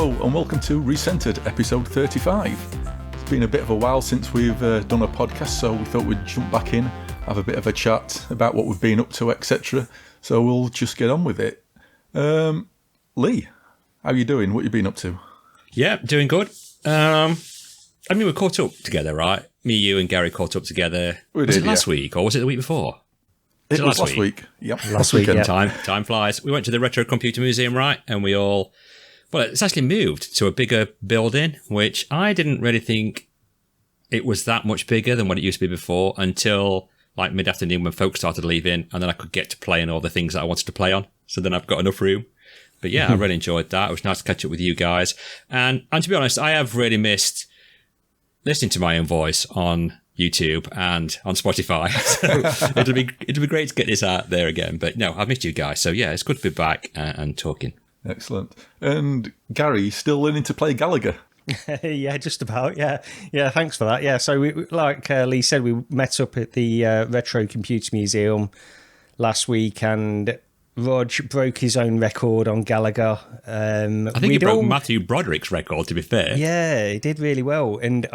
Hello and welcome to Recentered, episode 35. It's been a bit of a while since we've done a podcast, so we thought we'd jump back in, have a bit of a chat about what we've been up to, etc. So we'll just get on with it. Lee, how you doing? What you been up to? Yeah, doing good. I mean, we caught up together, right? Me, you and Gary caught up together. Was it last week or was it the week before? It was last week. Yep. Last week. Yeah. Time flies. We went to the Retro Computer Museum, right? And we all... Well, it's actually moved to a bigger building, which I didn't really think it was that much bigger than what it used to be before until like mid-afternoon when folks started leaving, and then I could get to play on all the things that I wanted to play on. So then I've got enough room. But yeah, I really enjoyed that. It was nice to catch up with you guys. And to be honest, I have really missed listening to my own voice on YouTube and on Spotify. So it'll be great to get this out there again. But no, I've missed you guys. So yeah, it's good to be back and talking. Excellent. And Gary, still learning to play Gallagher? Yeah, just about. Yeah, thanks for that. Yeah, so we, like Lee said, we met up at the Retro Computer Museum last week, and Rog broke his own record on Gallagher. I think he broke Matthew Broderick's record, to be fair. Yeah, he did really well. And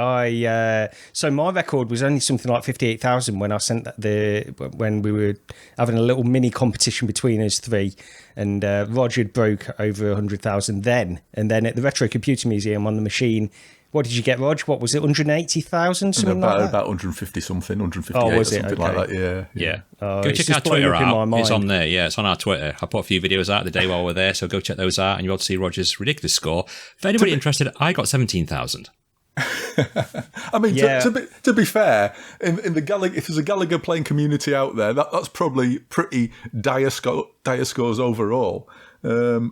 so my record was only something like 58,000 when I sent when we were having a little mini competition between us three. And Roger broke over 100,000 then. And then at the Retro Computer Museum on the machine, what did you get, Rog? What was it, 180,000? Something like that? About 150 something, 158 or something like that, yeah. Go check our Twitter out. It's on there, yeah, it's on our Twitter. I put a few videos out the day while we're there, so go check those out and you'll see Roger's ridiculous score. For anybody interested, I got 17,000. I mean, to be fair, in the Gallagher, if there's a Gallagher playing community out there, that's probably pretty dire scores overall. For me,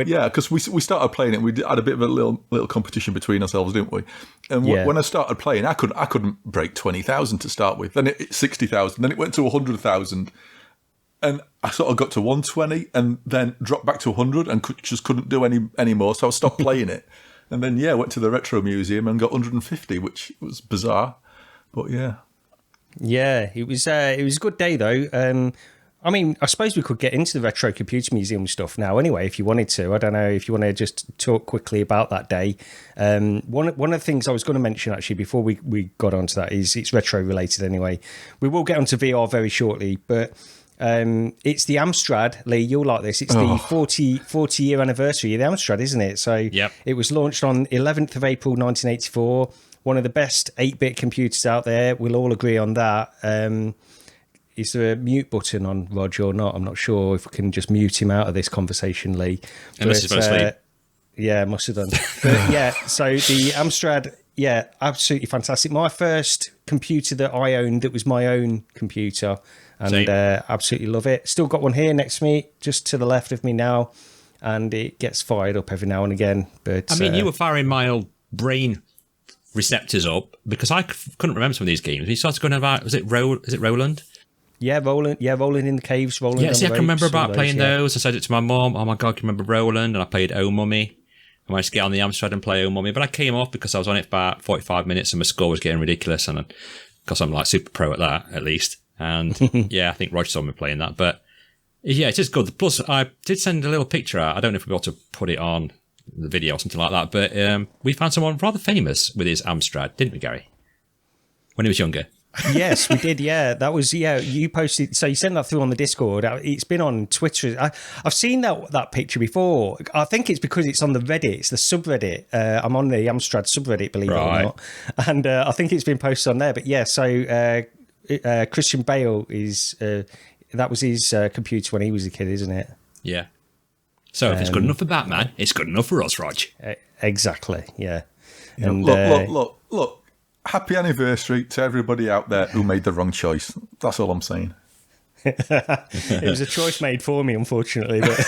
because we started playing it, we had a bit of a little competition between ourselves, didn't we? And when I started playing, I couldn't break 20,000 to start with. Then it 60,000, then it went to 100,000, and I sort of got to 120, and then dropped back to 100, and just couldn't do any more. So I stopped playing it, and then went to the Retro Museum and got 150, which was bizarre, but yeah, it was a good day though. I mean, I suppose we could get into the Retro Computer Museum stuff now anyway, if you wanted to. I don't know if you want to just talk quickly about that day. One of the things I was going to mention, actually, before we got onto that, is it's retro-related anyway. We will get onto VR very shortly, but it's the Amstrad. Lee, you'll like this. It's the 40-year anniversary of the Amstrad, isn't it? So It was launched on 11th of April 1984. One of the best 8-bit computers out there. We'll all agree on that. Is there a mute button on Roger or not? I'm not sure if we can just mute him out of this conversation, Lee. Must have done. But so the Amstrad, absolutely fantastic. My first computer that I owned that was my own computer, and absolutely love it. Still got one here next to me, just to the left of me now, and it gets fired up every now and again. But I mean, you were firing my old brain receptors up because I couldn't remember some of these games. We started going about, is it Roland? Yeah, Roland in the caves, Roland. Yeah, see, I can remember about playing those. I said it to my mum. Oh my God, I can remember Roland. And I played Oh Mummy. I managed to get on the Amstrad and play Oh Mummy. But I came off because I was on it for about 45 minutes and my score was getting ridiculous. And because I'm like super pro at that, at least. And I think Roger saw me playing that. But yeah, it's just good. Plus, I did send a little picture out. I don't know if we'll be able to put it on the video or something like that. But we found someone rather famous with his Amstrad, didn't we, Gary? When he was younger. Yes, we did. Yeah, that was you posted. So you sent that through on the Discord. It's been on Twitter. I've seen that picture before. I think it's because it's on the Reddit. It's the subreddit. I'm on the Amstrad subreddit, believe it or not, and I think it's been posted on there. But so Christian Bale is that was his computer when he was a kid, isn't it? Yeah. So if it's good enough for Batman, it's good enough for us, Rog. Exactly. Yeah. And look. Happy anniversary to everybody out there who made the wrong choice. That's all I'm saying. It was a choice made for me, unfortunately. But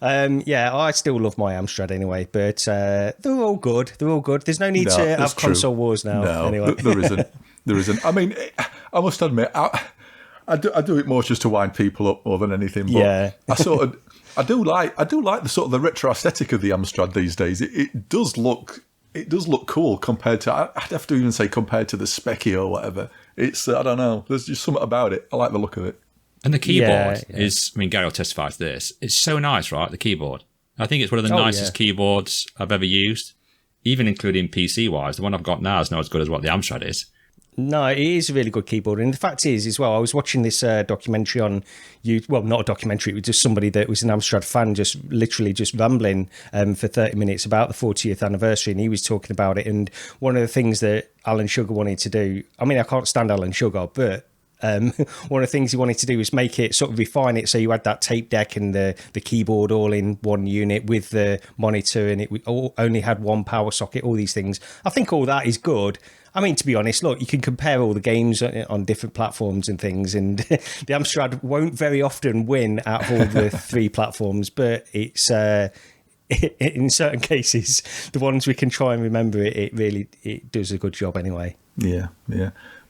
I still love my Amstrad anyway. But they're all good. There's no need to have console wars now. No, anyway. There isn't. I mean, I must admit, I do it more just to wind people up more than anything. But I do like the sort of the retro aesthetic of the Amstrad these days. It does look cool compared to, I'd have to even say compared to the Specky or whatever. It's, I don't know, there's just something about it. I like the look of it. And the keyboard is, I mean, Gary will testify to this. It's so nice, right? The keyboard. I think it's one of the nicest keyboards I've ever used, even including PC-wise. The one I've got now is not as good as what the Amstrad is. No, it is a really good keyboard. And the fact is, as well, I was watching this documentary on YouTube. Well, not a documentary. It was just somebody that was an Amstrad fan just literally just rambling for 30 minutes about the 40th anniversary. And he was talking about it. And one of the things that Alan Sugar wanted to do, I mean, I can't stand Alan Sugar, but one of the things he wanted to do was make it, sort of refine it, so you had that tape deck and the keyboard all in one unit with the monitor, and it only had one power socket, all these things. I think all that is good. I mean, to be honest, look, you can compare all the games on different platforms and things, and the Amstrad won't very often win out of all the three platforms, but it's in certain cases, the ones we can try and remember, it really does a good job anyway. Yeah.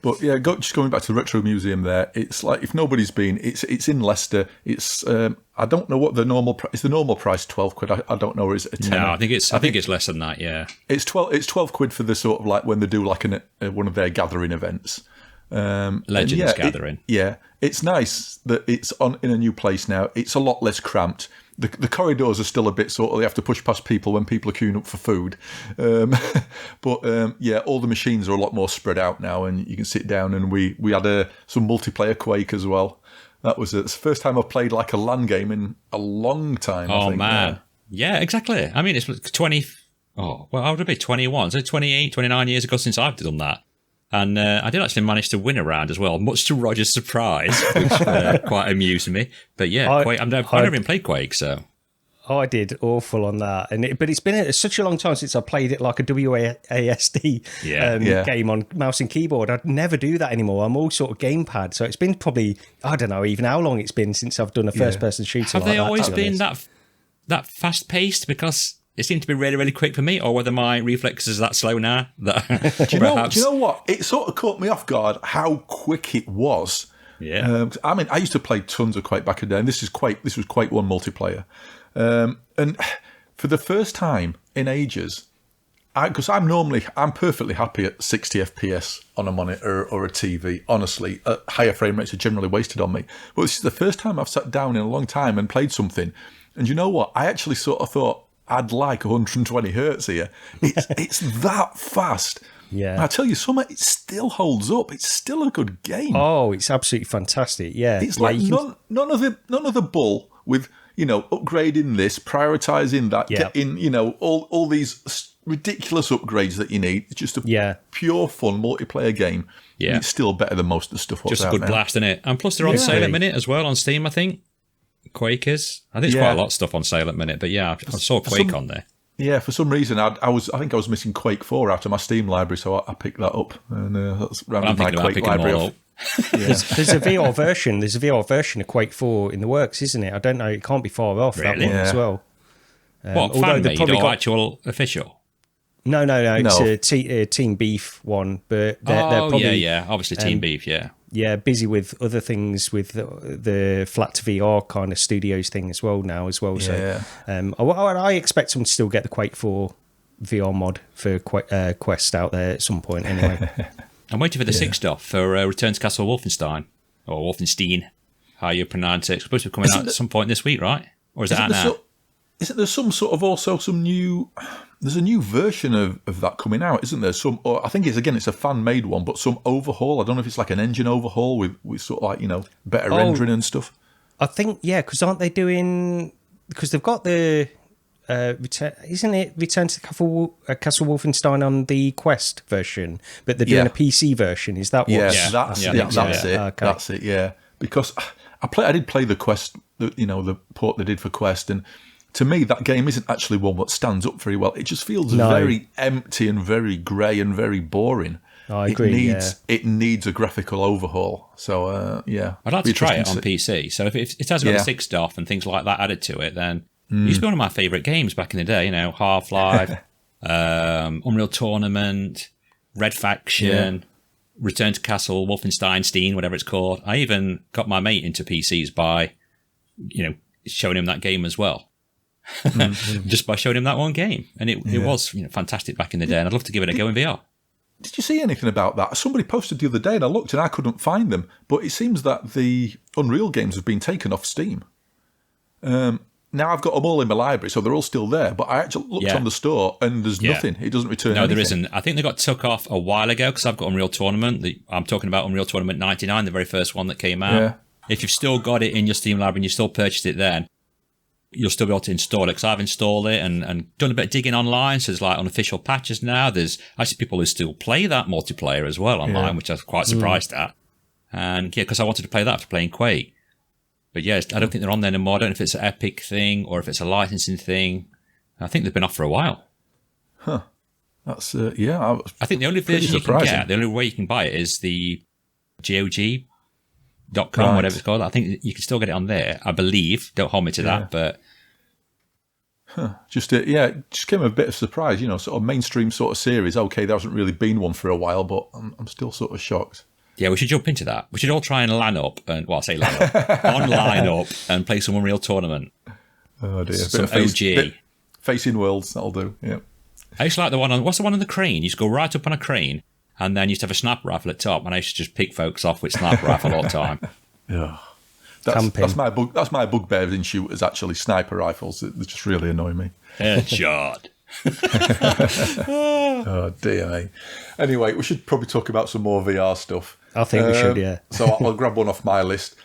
But yeah, just going back to the Retro Museum there, it's like, if nobody's been, it's in Leicester. It's I don't know what the normal price is. The normal price £12. I don't know, or is it a 10? No, I think it's less than that. Yeah, it's £12 for the sort of like when they do like one of their gathering events. Legends Gathering. It's nice that it's in a new place now. It's a lot less cramped. The corridors are still a bit sort of, they have to push past people when people are queuing up for food. But all the machines are a lot more spread out now, and you can sit down, and we had some multiplayer Quake as well. It's the first time I've played like a LAN game in a long time. I think, man. Yeah, exactly. I mean, it's 20... Oh, well, I would be 21. So 28, 29 years ago since I've done that. And I did actually manage to win a round as well, much to Roger's surprise, which quite amused me. But yeah, Quake, I've never even played Quake, so... I did awful on that, but it's been such a long time since I played it like a WASD game on mouse and keyboard. I'd never do that anymore. I'm all sort of gamepad, so it's been probably, I don't know even how long it's been since I've done a first-person shooter. Have they always been that fast-paced? Because it seemed to be really, really quick for me, or whether my reflexes are that slow now. Do you know what? It sort of caught me off guard how quick it was. Yeah. I mean, I used to play tons of Quake back in the day, and this was Quake 1 multiplayer. And for the first time in ages, because I'm perfectly happy at 60 FPS on a monitor or a TV. Honestly, higher frame rates are generally wasted on me. But this is the first time I've sat down in a long time and played something. And you know what? I actually sort of thought I'd like 120 hertz here. It's that fast. Yeah. And I tell you, it still holds up. It's still a good game. Oh, it's absolutely fantastic. Yeah. It's like none of the bull with, upgrading this, prioritizing that, getting, all these ridiculous upgrades that you need. It's just a pure fun multiplayer game. Yeah. And it's still better than most of the stuff what's just a good blast, isn't it? And plus they're on sale at minute as well on Steam, I think. Quake is. I think there's quite a lot of stuff on sale at minute, but yeah, I saw Quake on there. Yeah, for some reason I think I was missing Quake 4 out of my Steam library, so I picked that up, and that's rounded my Quake library off. There's a VR version. There's a VR version of Quake 4 in the works, isn't it? I don't know. It can't be far off that one as well. What, fan-made or actual official? No. It's a Team Beef one, but they're probably obviously Team Beef, yeah, busy with other things with the flat to VR kind of studios thing as well now as well. So I expect them to still get the Quake 4 VR mod for Quest out there at some point anyway. I'm waiting for the 6 stuff for Return to Castle Wolfenstein, or Wolfenstein, how you pronounce it. It's supposed to be coming out at some point this week, right? Or is it out now? Isn't there some sort of also some new... There's a new version of that coming out, isn't there? Or I think it's a fan-made one, but some overhaul. I don't know if it's like an engine overhaul with sort of like, better rendering and stuff. I think, because aren't they doing... Because they've got the... isn't it Return to Castle Wolfenstein on the Quest version, but they're doing a PC version? Is that what? That's it. Okay. That's it. Yeah, because I did play the Quest, the port they did for Quest, and to me that game isn't actually one that stands up very well. It just feels very empty and very grey and very boring. I agree. It needs a graphical overhaul. So I'd like to try it on PC. So if it has got the 6 stuff and things like that added to it, then. It used to be one of my favourite games back in the day, Half-Life, Unreal Tournament, Red Faction, Return to Castle, Wolfenstein, whatever it's called. I even got my mate into PCs by, showing him that game as well. Just by showing him that one game. And it was fantastic back in the day, and I'd love to give it a go in VR. Did you see anything about that? Somebody posted the other day, and I looked and I couldn't find them, but it seems that the Unreal games have been taken off Steam. now I've got them all in my library, so they're all still there. But I actually looked on the store, and there's nothing. It doesn't return anything. There isn't. I think they got took off a while ago because I've got Unreal Tournament. I'm talking about Unreal Tournament 99, the very first one that came out. Yeah. If you've still got it in your Steam library and you still purchased it then, you'll still be able to install it, because I've installed it and done a bit of digging online. So there's like unofficial patches now. There's actually people who still play that multiplayer as well online, which I was quite surprised at. And yeah, because I wanted to play that after playing Quake. But yeah, I don't think they're on there anymore. I don't know if it's an Epic thing or if it's a licensing thing. I think they've been off for a while. Huh. That's, I think the only version you can get, the only way you can buy it is the GOG.com, whatever it's called. I think you can still get it on there, I believe. Don't hold me to that, but... it just came a bit of surprise, sort of mainstream sort of series. Okay, there hasn't really been one for a while, but I'm still sort of shocked. Yeah, we should jump into that. We should all try and line up, online up and play some Unreal Tournament. Oh dear. Some OG. Facing Worlds, that'll do, yeah. I used to like the one what's the one on the crane? You used to go right up on a crane, and then you used to have a sniper rifle at top, and I used to just pick folks off with sniper rifle all the time. Yeah. That's my bugbear in shooters, actually, sniper rifles. They just really annoy me. Headshot. Oh dear me. Anyway, we should probably talk about some more VR stuff. I think we should, yeah. So I'll grab one off my list.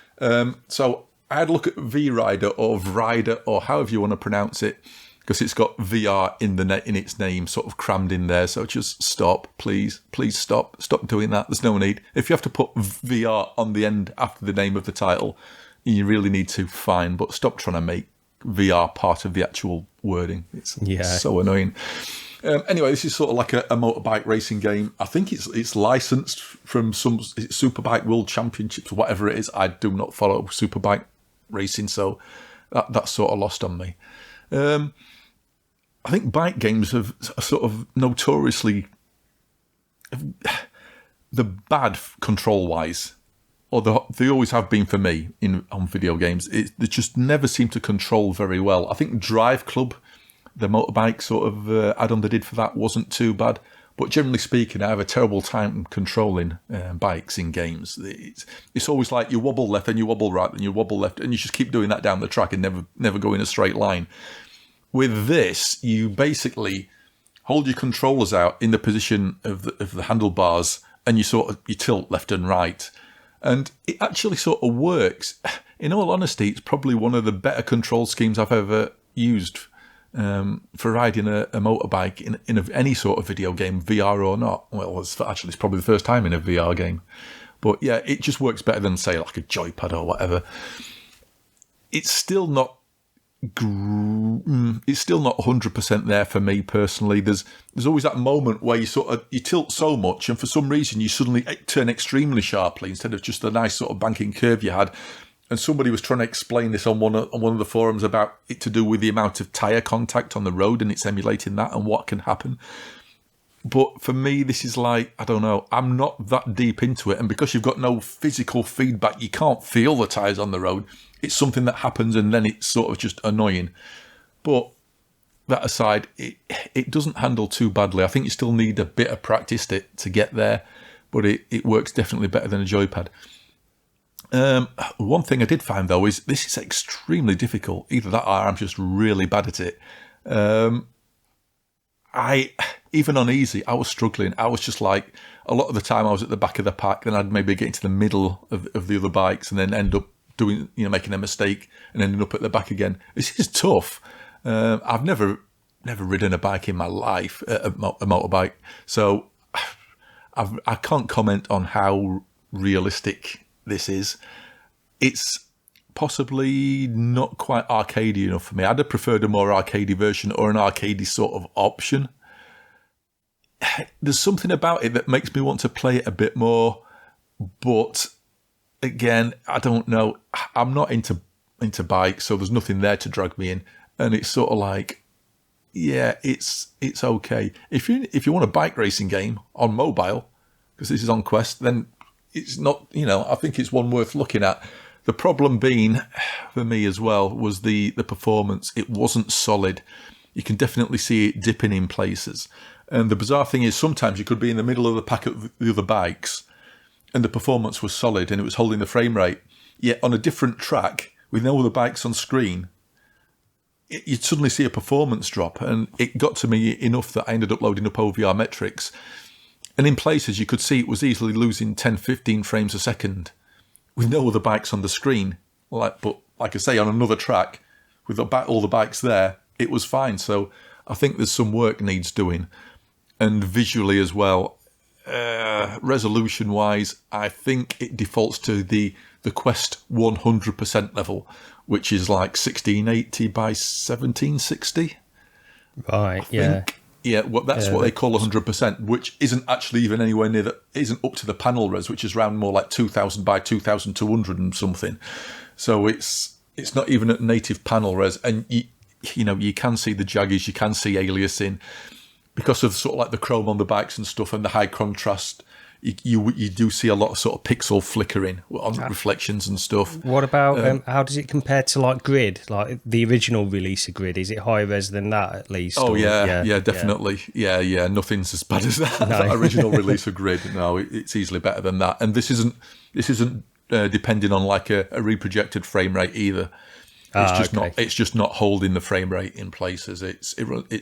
So I had a look at VRider or VRider or however you want to pronounce it, because it's got VR in its name sort of crammed in there. So just stop, please stop doing that. There's no need. If you have to put VR on the end after the name of the title, you really need to, fine, but stop trying to make VR part of the actual wording. It's so annoying. Anyway, this is sort of like a motorbike racing game. I think it's licensed from some Superbike World Championships or whatever it is. I do not follow Superbike racing, so that's sort of lost on me. I think bike games have sort of notoriously the bad control-wise, or they always have been for me on video games. They just never seem to control very well. I think Drive Club, the motorbike sort of add-on they did for that, wasn't too bad. But generally speaking, I have a terrible time controlling bikes in games. It's always like you wobble left and you wobble right and you wobble left, and you just keep doing that down the track and never go in a straight line. With this, you basically hold your controllers out in the position of the handlebars, and you tilt left and right. And it actually sort of works. In all honesty, it's probably one of the better control schemes I've ever used for riding a motorbike in any sort of video game, VR or not. Well, it's probably the first time in a VR game. But yeah, it just works better than, say, like a joypad or whatever. It's still not 100% there for me personally. There's always that moment where you tilt so much, and for some reason you suddenly turn extremely sharply instead of just the nice sort of banking curve you had. And somebody was trying to explain this on one of the forums about it to do with the amount of tyre contact on the road, and it's emulating that and what can happen. But for me, this is like, I don't know, I'm not that deep into it, and because you've got no physical feedback, you can't feel the tyres on the road. It's something that happens, and then it's sort of just annoying. But that aside, it doesn't handle too badly. I think you still need a bit of practice to get there, but it works definitely better than a joypad. One thing I did find, though, is this is extremely difficult. Either that or I'm just really bad at it. Even on easy, I was struggling. I was just like, a lot of the time I was at the back of the pack, then I'd maybe get into the middle of the other bikes and then end up doing, making a mistake and ending up at the back again. This is tough. I've never ridden a bike in my life, a motorbike, so I can't comment on how realistic this is. It's possibly not quite arcadey enough for me. I'd have preferred a more arcadey version or an arcadey sort of option. There's something about it that makes me want to play it a bit more, but again, I don't know. I'm not into bikes, so there's nothing there to drag me in, and it's sort of like, yeah, it's okay. If you want a bike racing game on mobile, because this is on Quest, then it's not. I think it's one worth looking at. The problem being, for me as well, was the performance. It wasn't solid. You can definitely see it dipping in places. And the bizarre thing is, sometimes you could be in the middle of the pack of the other bikes, and the performance was solid and it was holding the frame rate. Yet on a different track, with no other bikes on screen, you'd suddenly see a performance drop, and it got to me enough that I ended up loading up OVR metrics. And in places, you could see it was easily losing 10, 15 frames a second with no other bikes on the screen. But like I say, on another track, with all the bikes there, it was fine. So I think there's some work needs doing. And visually as well, resolution-wise, I think it defaults to the Quest 100% level, which is like 1680 by 1760. Right, yeah. Yeah, that's what they call 100%, which isn't actually even anywhere near isn't up to the panel res, which is around more like 2000 by 2200 and something. So it's not even at native panel res, and you can see the jaggies, you can see aliasing because of sort of like the chrome on the bikes and stuff, and the high contrast. You do see a lot of sort of pixel flickering on reflections and stuff. What about how does it compare to like Grid, like the original release of Grid? Is it higher res than that at least? Oh yeah, definitely. Yeah. Nothing's as bad as that. No. That original release of Grid. No, it's easily better than that. And this isn't depending on like a reprojected frame rate either. It's just not holding the frame rate in places. It's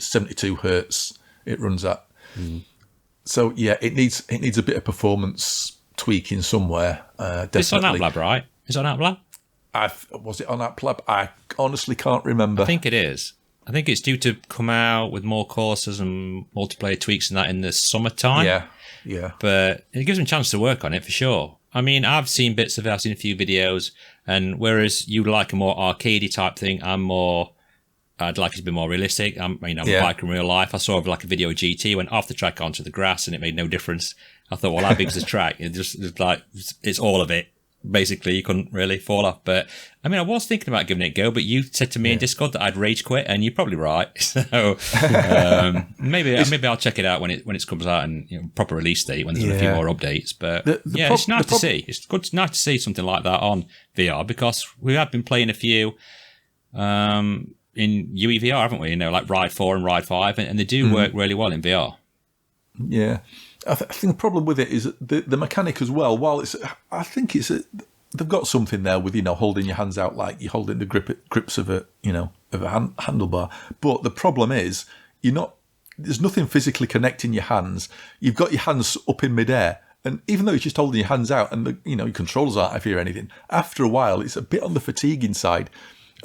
72 hertz. It runs at. So yeah, it needs a bit of performance tweaking somewhere. Definitely. It's on AppLab, right? It's on AppLab. Was it on AppLab? I honestly can't remember. I think it is. I think it's due to come out with more courses and multiplayer tweaks and that in the summertime. Yeah. But it gives them a chance to work on it for sure. I mean, I've seen bits of it. I've seen a few videos, and whereas you like a more arcadey type thing, I'd like it to be more realistic. I'm a bike in real life. I saw like a video of GT, went off the track onto the grass, and it made no difference. I thought, well, how big's the track? It's all of it. Basically, you couldn't really fall off. But I mean, I was thinking about giving it a go, but you said to me in Discord that I'd rage quit, and you're probably right. So maybe I'll check it out when it comes out and proper release date when there's a few more updates. But it's nice to see. It's nice to see something like that on VR, because we have been playing a few in UEVR, haven't we? Like Ride 4 and Ride 5, and they do work really well in VR. Yeah. I think the problem with it is the mechanic as well. While they've got something there with holding your hands out like you're holding the grips of a handlebar. But the problem is there's nothing physically connecting your hands. You've got your hands up in midair, and even though you're just holding your hands out and your controllers aren't heavy or anything, after a while it's a bit on the fatiguing side,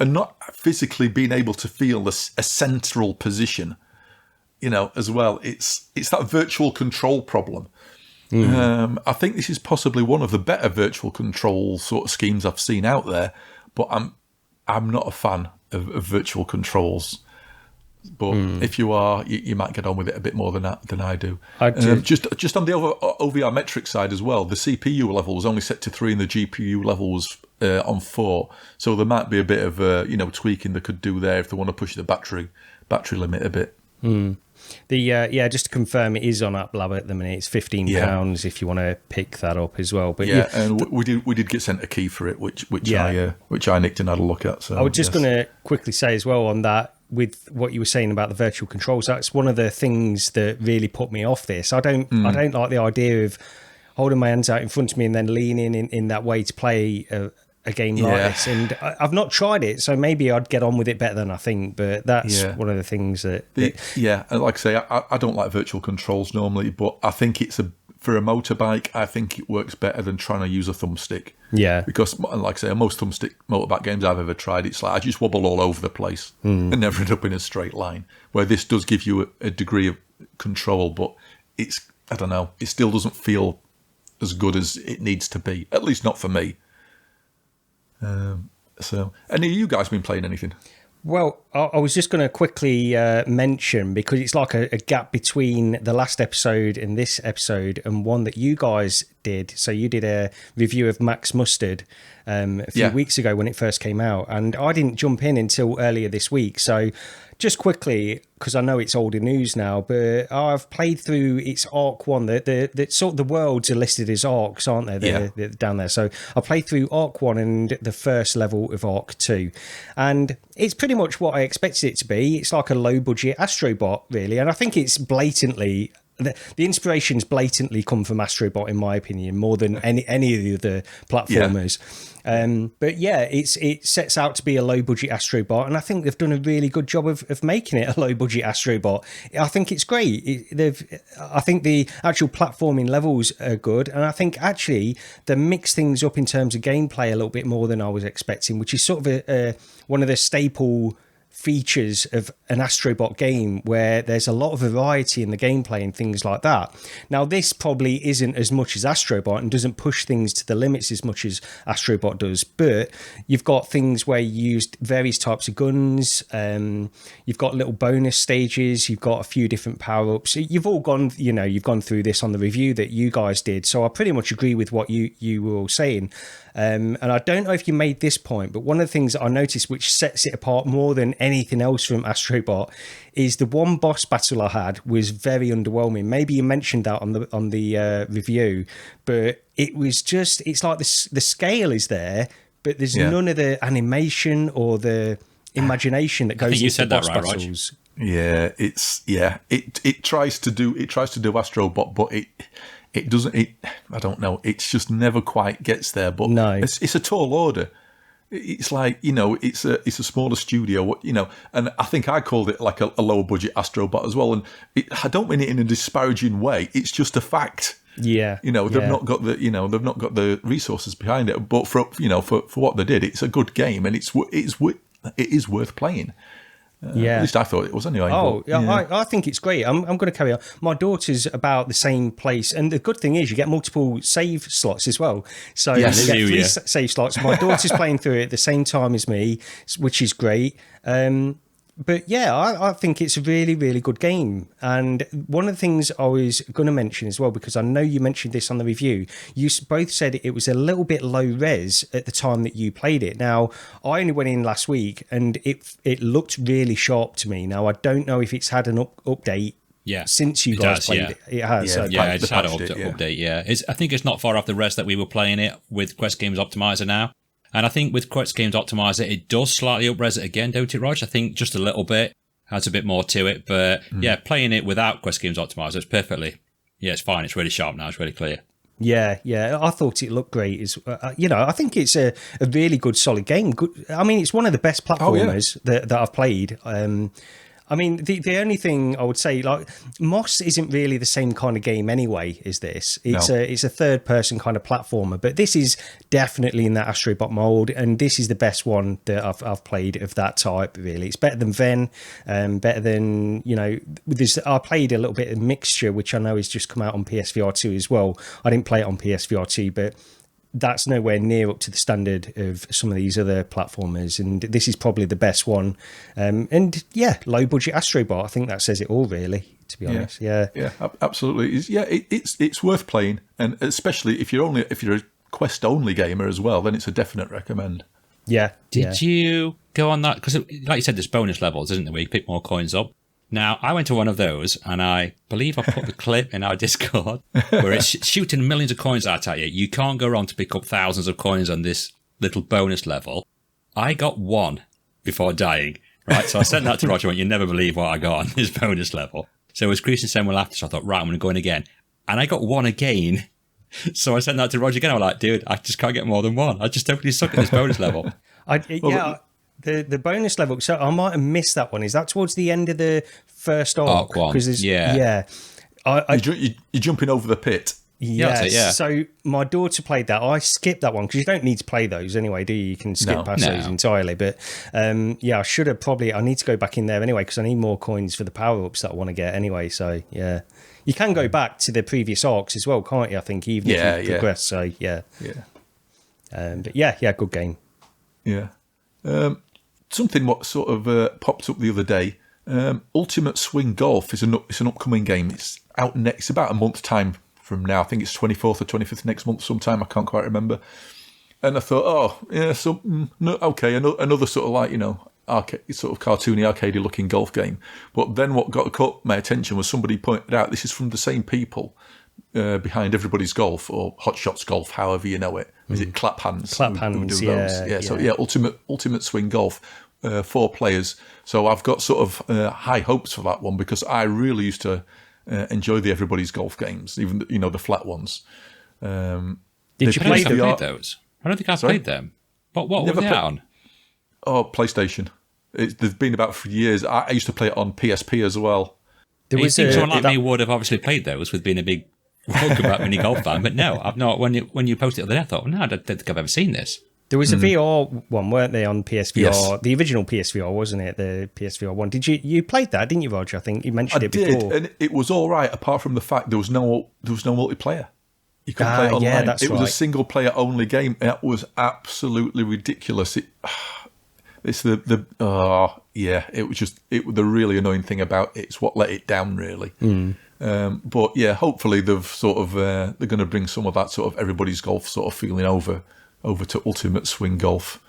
and not physically being able to feel a central position. As well, it's that virtual control problem. I think this is possibly one of the better virtual control sort of schemes I've seen out there, but I'm not a fan of virtual controls. But if you are, you might get on with it a bit more than I do. Just on the OVR metric side as well, the CPU level was only set to 3 and the GPU level was on 4. So there might be a bit of tweaking they could do there if they want to push the battery limit a bit. Just to confirm, it is on AppLab at the minute. It's £15 if you want to pick that up as well. But and we did get sent a key for it, which I nicked and had a look at. So I was just going to quickly say as well on that, with what you were saying about the virtual controls, that's one of the things that really put me off this. I don't like the idea of holding my hands out in front of me and then leaning in that way to play a game like this. And I've not tried it, so maybe I'd get on with it better than I think, but that's one of the things that... and like I say, I don't like virtual controls normally, but I think for a motorbike, I think it works better than trying to use a thumbstick. Yeah. Because, like I say, most thumbstick motorbike games I've ever tried, it's like I just wobble all over the place and never end up in a straight line, where this does give you a degree of control, but it still doesn't feel as good as it needs to be, at least not for me. So, any of you guys been playing anything? Well, I was just going to quickly mention, because it's like a gap between the last episode and this episode, and one that you guys did. So you did a review of Max Mustard a few weeks ago when it first came out, and I didn't jump in until earlier this week. So just quickly, because I know it's older news now, but I've played through its Arrh 1. The sort of the worlds are listed as Arrhs, aren't they? They're down there. So I played through Arrh 1 and the first level of Arrh 2. And it's pretty much what I expected it to be. It's like a low-budget Astrobot, really. And I think it's blatantly the inspirations blatantly come from Astrobot, in my opinion, more than any of the other platformers. But yeah, it sets out to be a low budget Astrobot, and I think they've done a really good job of making it a low budget Astrobot. I think it's great. I think the actual platforming levels are good, and I think actually they mix things up in terms of gameplay a little bit more than I was expecting, which is sort of one of the staple features of an Astrobot game, where there's a lot of variety in the gameplay and things like that. Now, this probably isn't as much as Astrobot and doesn't push things to the limits as much as Astrobot does, but you've got things where you used various types of guns, you've got little bonus stages, you've got a few different power-ups. You've all gone, you've gone through this on the review that you guys did, so I pretty much agree with what you were all saying. And I don't know if you made this point, but one of the things that I noticed which sets it apart more than anything else from Astrobot is the one boss battle I had was very underwhelming. Maybe you mentioned that on the review, but it was just, it's like the scale is there, but there's none of the animation or the imagination that goes into the boss battles. Yeah, it tries to do Astrobot, but it doesn't. I don't know. It's just never quite gets there. But no, it's a tall order. It's like, it's a smaller studio, and I think I called it like a lower budget Astrobot as well. And I don't mean it in a disparaging way. It's just a fact. Yeah, they've not got the resources behind it. But for what they did, it's a good game, and it is worth playing. At least I thought it was anyway. I think it's great. I'm going to carry on. My daughter's about the same place, and the good thing is you get multiple save slots as well. So you get 3 save slots. My daughter's playing through it at the same time as me, which is great. But yeah, I think it's a really, really good game. And one of the things I was going to mention as well, because I know you mentioned this on the review, you both said it was a little bit low res at the time that you played it. Now, I only went in last week and it looked really sharp to me. Now, I don't know if it's had an update since you guys played it. It has. It's had an update, yeah. I think it's not far off the res that we were playing it with Quest Games Optimizer now. And I think with Quest Games Optimizer, it does slightly up-res it again, don't it, Rog? I think just a little bit. Has a bit more to it. But playing it without Quest Games Optimizer, it's perfectly... Yeah, it's fine. It's really sharp now. It's really clear. Yeah. I thought it looked great. I think it's a really good, solid game. I mean, it's one of the best platformers that I've played. I mean, the only thing I would say, like, Moss isn't really the same kind of game anyway as this. It's a third-person kind of platformer, but this is definitely in that Astrobot mold, and this is the best one that I've played of that type, really. It's better than Ven, better than, I played a little bit of Mixture, which I know has just come out on PSVR 2 as well. I didn't play it on PSVR 2, but that's nowhere near up to the standard of some of these other platformers, and this is probably the best one. And low budget Astrobot, I think that says it all, really, to be honest. Yeah, absolutely. It's worth playing, and especially if you're a Quest only gamer as well, then it's a definite recommend. Yeah. Did you go on that? Because, like you said, there's bonus levels, isn't there, where you pick more coins up? Now, I went to one of those, and I believe I put the clip in our Discord where it's shooting millions of coins out at you. You can't go wrong to pick up thousands of coins on this little bonus level. I got 1 before dying, right? So I sent that to Roger, and you never believe what I got on this bonus level. So it was Creasing 7 after, so I thought, right, I'm going to go in again. And I got 1 again. So I sent that to Roger again. I was like, dude, I just can't get more than 1. I just totally suck at this bonus level. The bonus level, so I might have missed that one. Is that towards the end of the first arc? Because you're jumping over the pit. Yes. So my daughter played that. I skipped that one because you don't need to play those anyway, do you? You can skip past those entirely. But I should have I need to go back in there anyway because I need more coins for the power-ups that I want to get anyway. So, yeah. You can go back to the previous arcs as well, can't you? I think, even if you progress. So, yeah. But good game. Yeah. Something what sort of popped up the other day. Ultimate Swing Golf is an upcoming game. It's out next, about a month's time from now. I think it's 24th or 25th next month sometime. I can't quite remember. And I thought, another sort of like, arcade, sort of cartoony, arcadey looking golf game. But then what caught my attention was somebody pointed out this is from the same people behind Everybody's Golf or Hot Shots Golf, however you know it. Is it Clap Hands? Clap Hands, yeah. So Ultimate Swing Golf, 4 players. So I've got sort of high hopes for that one because I really used to enjoy the Everybody's Golf games, even the flat ones. Did you play those? I don't think I've played them. But what were they on? Oh, PlayStation. They've been about for years. I used to play it on PSP as well. You think someone like me would have obviously played those with being a big Walkabout Mini Golf fan, but no, I've not. When you posted it the other day, I thought, no, I don't think I've ever seen this. There was a VR one, weren't they, on PSVR? Yes. The original PSVR, wasn't it? The PSVR one. Did you played that, didn't you, Roger? I think you mentioned it before. I did, and it was all right, apart from the fact there was no multiplayer. You couldn't play it online. Yeah, that's it was a single player only game. It was absolutely ridiculous. It was just the really annoying thing about it. It's what let it down, really. But yeah, hopefully they've sort of they're going to bring some of that sort of Everybody's Golf sort of feeling over to Ultimate Swing Golf,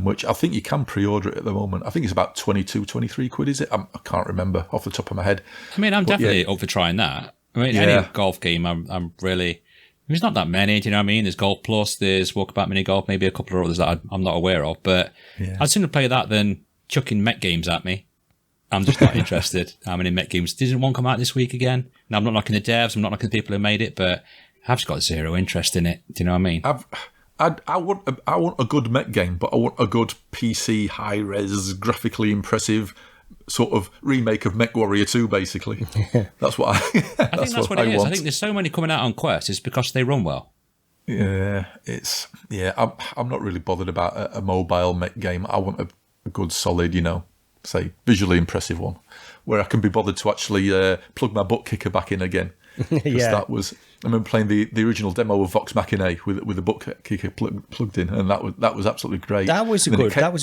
which I think you can pre-order it at the moment. I think it's about 22, 23 quid, is it? I can't remember off the top of my head. I mean, I'm definitely up for trying that. I mean, any golf game, I'm really... There's not that many, do you know what I mean? There's Golf Plus, there's Walkabout Mini Golf, maybe a couple of others that I'm not aware of, but I'd sooner play that than chucking mech games at me. I'm just not interested. How many mech games? Didn't one come out this week again? Now, I'm not knocking the devs, I'm not knocking the people who made it, but I've just got zero interest in it. Do you know what I mean? I want a good mech game, but I want a good PC, high-res, graphically impressive sort of remake of Mech Warrior 2, basically. That's what I think that's what it is. I think there's so many coming out on Quest. It's because they run well. Yeah, I'm not really bothered about a mobile mech game. I want a good, solid, say, visually impressive one, where I can be bothered to actually plug my butt kicker back in again. That was... I remember playing the original demo of Vox Machina with the butt kicker plugged in, and that was absolutely great. That was a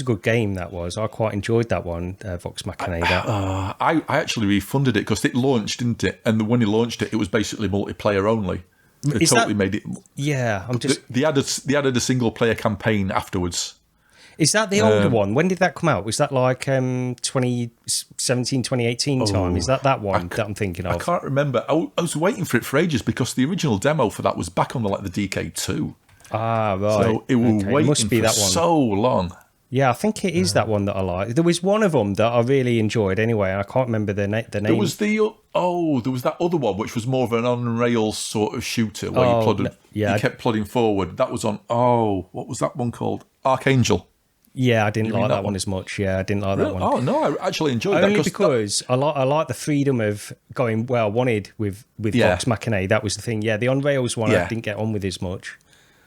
good game. That was. I quite enjoyed that one, Vox Machina. I actually refunded it because it launched, didn't it? And when it launched it was basically multiplayer only. They made it. Yeah, They added a single player campaign afterwards. Is that the older one? When did that come out? Was that like 2017, 2018 time? Is that one that I'm thinking of? I can't remember. I was waiting for it for ages because the original demo for that was back on the DK2. Ah, right. So it was waiting for that one. So long. Yeah, I think it is that one that I like. There was one of them that I really enjoyed anyway. I can't remember the name. There was there was that other one which was more of an on-rails sort of shooter where you kept plodding forward. That was on, what was that one called? Archangel. Yeah, I didn't like that one as much. Yeah, I didn't like that one. Oh no, I actually enjoyed that. Only because I like the freedom of going where I wanted with Vox Machina. That was the thing. Yeah, the on rails one I didn't get on with as much.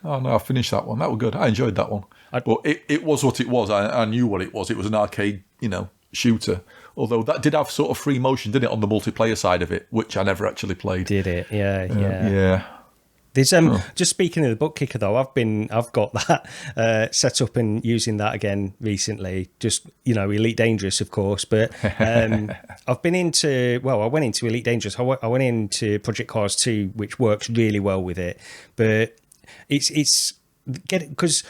Oh no, I finished that one. That was good. I enjoyed that one. But it was what it was. I knew what it was. It was an arcade, shooter. Although that did have sort of free motion, didn't it, on the multiplayer side of it, which I never actually played. Did it? Yeah. Yeah. There's just speaking of the butt kicker though, I've got that set up and using that again recently. Just Elite Dangerous, of course, but I've been into. Well, I went into Elite Dangerous. I went into Project Cars 2, which works really well with it, but it's because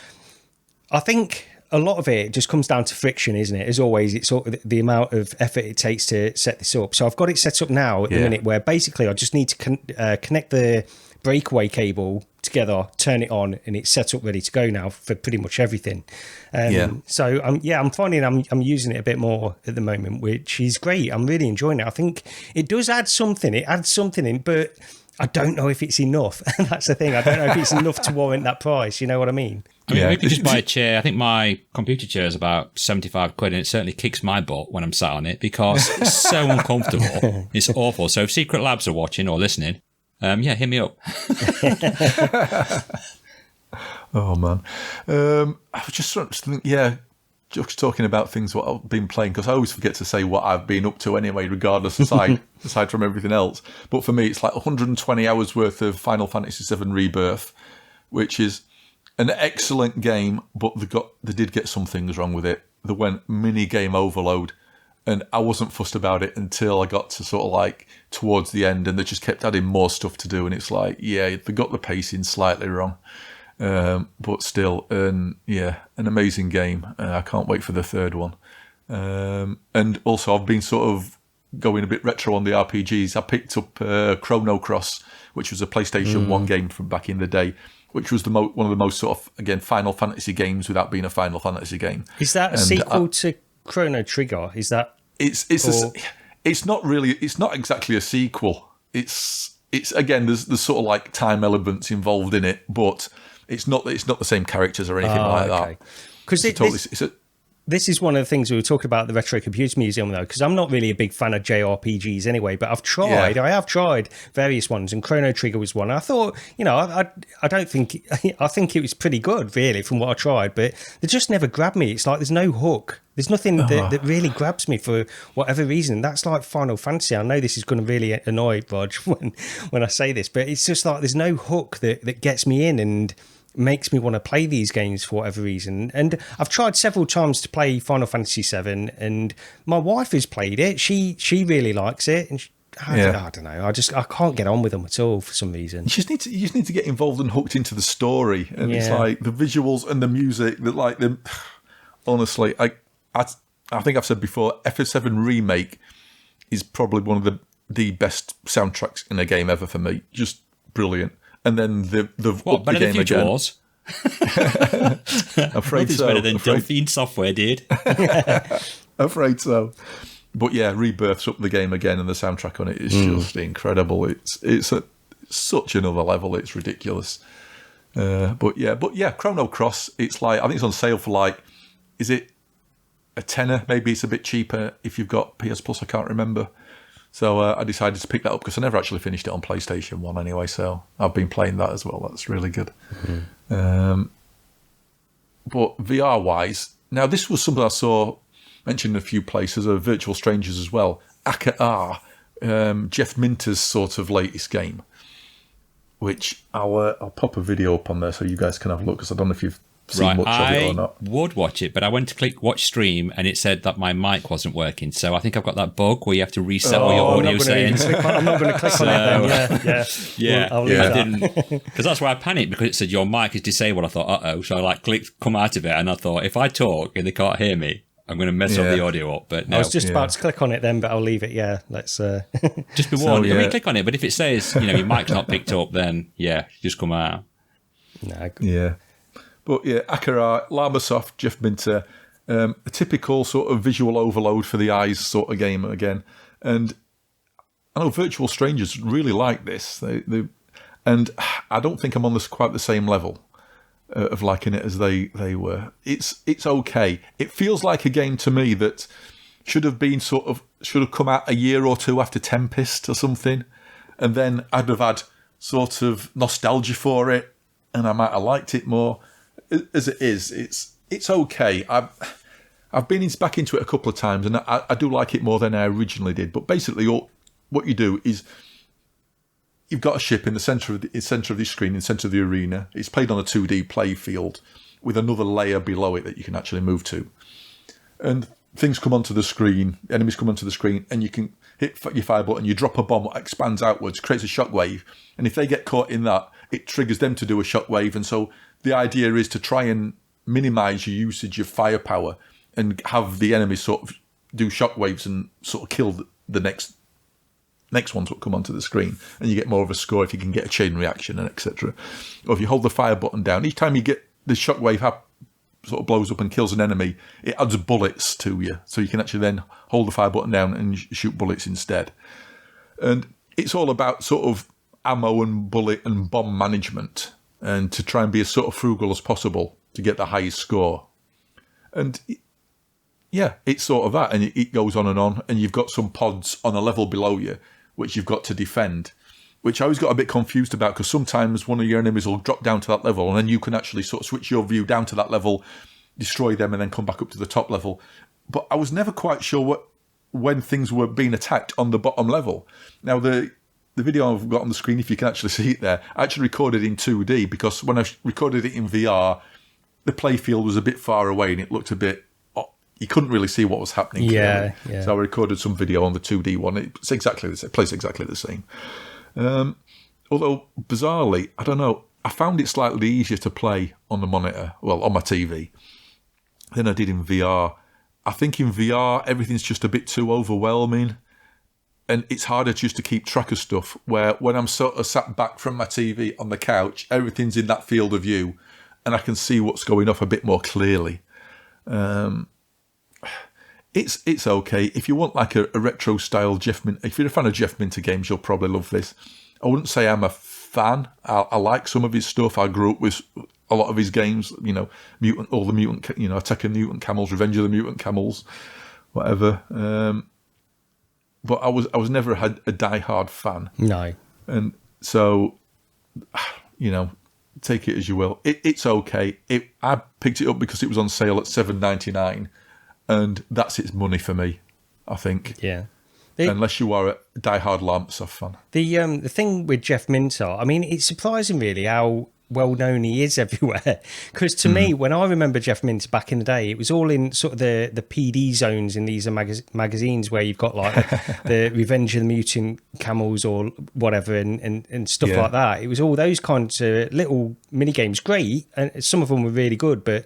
I think a lot of it just comes down to friction, isn't it? As always, it's sort of the amount of effort it takes to set this up. So I've got it set up now at the minute where basically I just need to connect the breakaway cable together, turn it on, and it's set up ready to go now for pretty much everything. So I'm finding I'm using it a bit more at the moment, which is great. I'm really enjoying it. I think it does add something. It adds something in, but I don't know if it's enough. That's the thing. I don't know if it's enough to warrant that price. You know what I mean? I mean, we could just buy a chair. I think my computer chair is about 75 quid, and it certainly kicks my butt when I'm sat on it because it's so uncomfortable. It's awful. So if Secret Labs are watching or listening, hit me up. Oh man, I was just sort of thinking, just talking about things what I've been playing, because I always forget to say what I've been up to anyway, regardless aside from everything else. But for me, it's like 120 hours worth of Final Fantasy VII Rebirth, which is an excellent game, but they did get some things wrong with it. They went mini game overload. And I wasn't fussed about it until I got to sort of like towards the end, and they just kept adding more stuff to do. And it's like, they got the pacing slightly wrong. But still, an amazing game. I can't wait for the third one. And also, I've been sort of going a bit retro on the RPGs. I picked up Chrono Cross, which was a PlayStation 1 game from back in the day, which was one of the most sort of, again, Final Fantasy games without being a Final Fantasy game. Is that a sequel to Chrono Trigger? Is that... It's it's not exactly a sequel. It's again, there's sort of like time elements involved in it, but it's not the same characters or anything like that. Because this is one of the things we were talking about at the Retro Computer Museum, though, because I'm not really a big fan of JRPGs anyway, but I have tried various ones, and Chrono Trigger was one. I thought, I think it was pretty good, really, from what I tried, but they just never grabbed me. It's like there's no hook. There's nothing that really grabs me for whatever reason. That's like Final Fantasy. I know this is going to really annoy Rog when I say this, but it's just like there's no hook that gets me in and makes me want to play these games for whatever reason. And I've tried several times to play Final Fantasy VII, and my wife has played it. She really likes it, and I don't know. I can't get on with them at all for some reason. You just need to get involved and hooked into the story, and it's like the visuals and the music that like them. Honestly, I think I've said before, FF7 Remake is probably one of the best soundtracks in a game ever for me. Just brilliant. And then the what better than Future Wars? Afraid so. Better than Delphine Software did. Afraid so. But yeah, Rebirth's up the game again, and the soundtrack on it is just incredible. It's at such another level. It's ridiculous. But yeah, Chrono Cross. It's like, I think it's on sale for like, is it a tenner? Maybe it's a bit cheaper if you've got PS Plus. I can't remember. So I decided to pick that up because I never actually finished it on PlayStation 1 anyway, so I've been playing that as well. That's really good. Mm-hmm. But VR-wise, now this was something I saw mentioned in a few places, of Virtual Strangers as well. Akka, Jeff Minter's sort of latest game, which I'll pop a video up on there so you guys can have a look, because I don't know if you've seen much of it or not. I would watch it, but I went to click watch stream and it said that my mic wasn't working. So I think I've got that bug where you have to reset all your audio settings. I'm not going to click on it then. Yeah. I'll leave that. I didn't, because that's why I panicked, because it said your mic is disabled. I thought, so I like clicked come out of it, and I thought if I talk and they can't hear me, I'm going to mess up the audio up. But no. I was just about to click on it then, but I'll leave it. Yeah, let's just be warned. I mean, click on it, but if it says your mic's not picked up, then just come out. No. Yeah. But yeah, Akka, Llamasoft, Jeff Minter, a typical sort of visual overload for the eyes sort of game again. And I know Virtual Strangers really like this. And I don't think I'm on quite the same level of liking it as they were. It's okay. It feels like a game to me that should have come out a year or two after Tempest or something, and then I'd have had sort of nostalgia for it, and I might have liked it more. As it is, it's okay. I've been back into it a couple of times, and I do like it more than I originally did. But basically, what you do is you've got a ship in the centre of the screen, in the centre of the arena. It's played on a 2D play field with another layer below it that you can actually move to. And things come onto the screen, enemies come onto the screen, and you can hit your fire button, you drop a bomb that expands outwards, creates a shockwave, and if they get caught in that, it triggers them to do a shockwave. And so the idea is to try and minimise your usage of firepower and have the enemy sort of do shockwaves and sort of kill the next ones that come onto the screen, and you get more of a score if you can get a chain reaction and etc. Or if you hold the fire button down, each time you get the shockwave sort of blows up and kills an enemy, it adds bullets to you, so you can actually then hold the fire button down and shoot bullets instead. And it's all about sort of ammo and bullet and bomb management, and to try and be as sort of frugal as possible to get the highest score. And yeah, it's sort of that, and it goes on, and you've got some pods on a level below you which you've got to defend, which I always got a bit confused about, because sometimes one of your enemies will drop down to that level, and then you can actually sort of switch your view down to that level, destroy them, and then come back up to the top level. But I was never quite sure when things were being attacked on the bottom level. Now, the video I've got on the screen, if you can actually see it there, I actually recorded in 2D, because when I recorded it in VR, the playfield was a bit far away and it looked a bit... You couldn't really see what was happening. Yeah. So I recorded some video on the 2D one. It's exactly the same. It plays exactly the same. Although, bizarrely, I don't know, I found it slightly easier to play on the monitor, well, on my TV, than I did in VR. I think in VR, everything's just a bit too overwhelming, and it's harder just to keep track of stuff, where when I'm sort of sat back from my TV on the couch, everything's in that field of view, and I can see what's going off a bit more clearly. it's okay. If you want like a retro style Jeff Minter, if you're a fan of Jeff Minter games, you'll probably love this. I wouldn't say I'm a fan. I like some of his stuff. I grew up with a lot of his games. All the mutant, Attack of the Mutant Camels, Revenge of the Mutant Camels, whatever. But I was never a diehard fan. No. And so, take it as you will. It's okay. I picked it up because it was on sale at $7.99, and that's its money for me, I think. Yeah. Unless you are a diehard Lampsoft fan. The thing with Jeff Minter, I mean, it's surprising really how well known he is everywhere. Because to me, when I remember Jeff Minter back in the day, it was all in sort of the PD zones in these magazines where you've got like the Revenge of the Mutant Camels or whatever and stuff like that. It was all those kinds of little mini games, great, and some of them were really good, but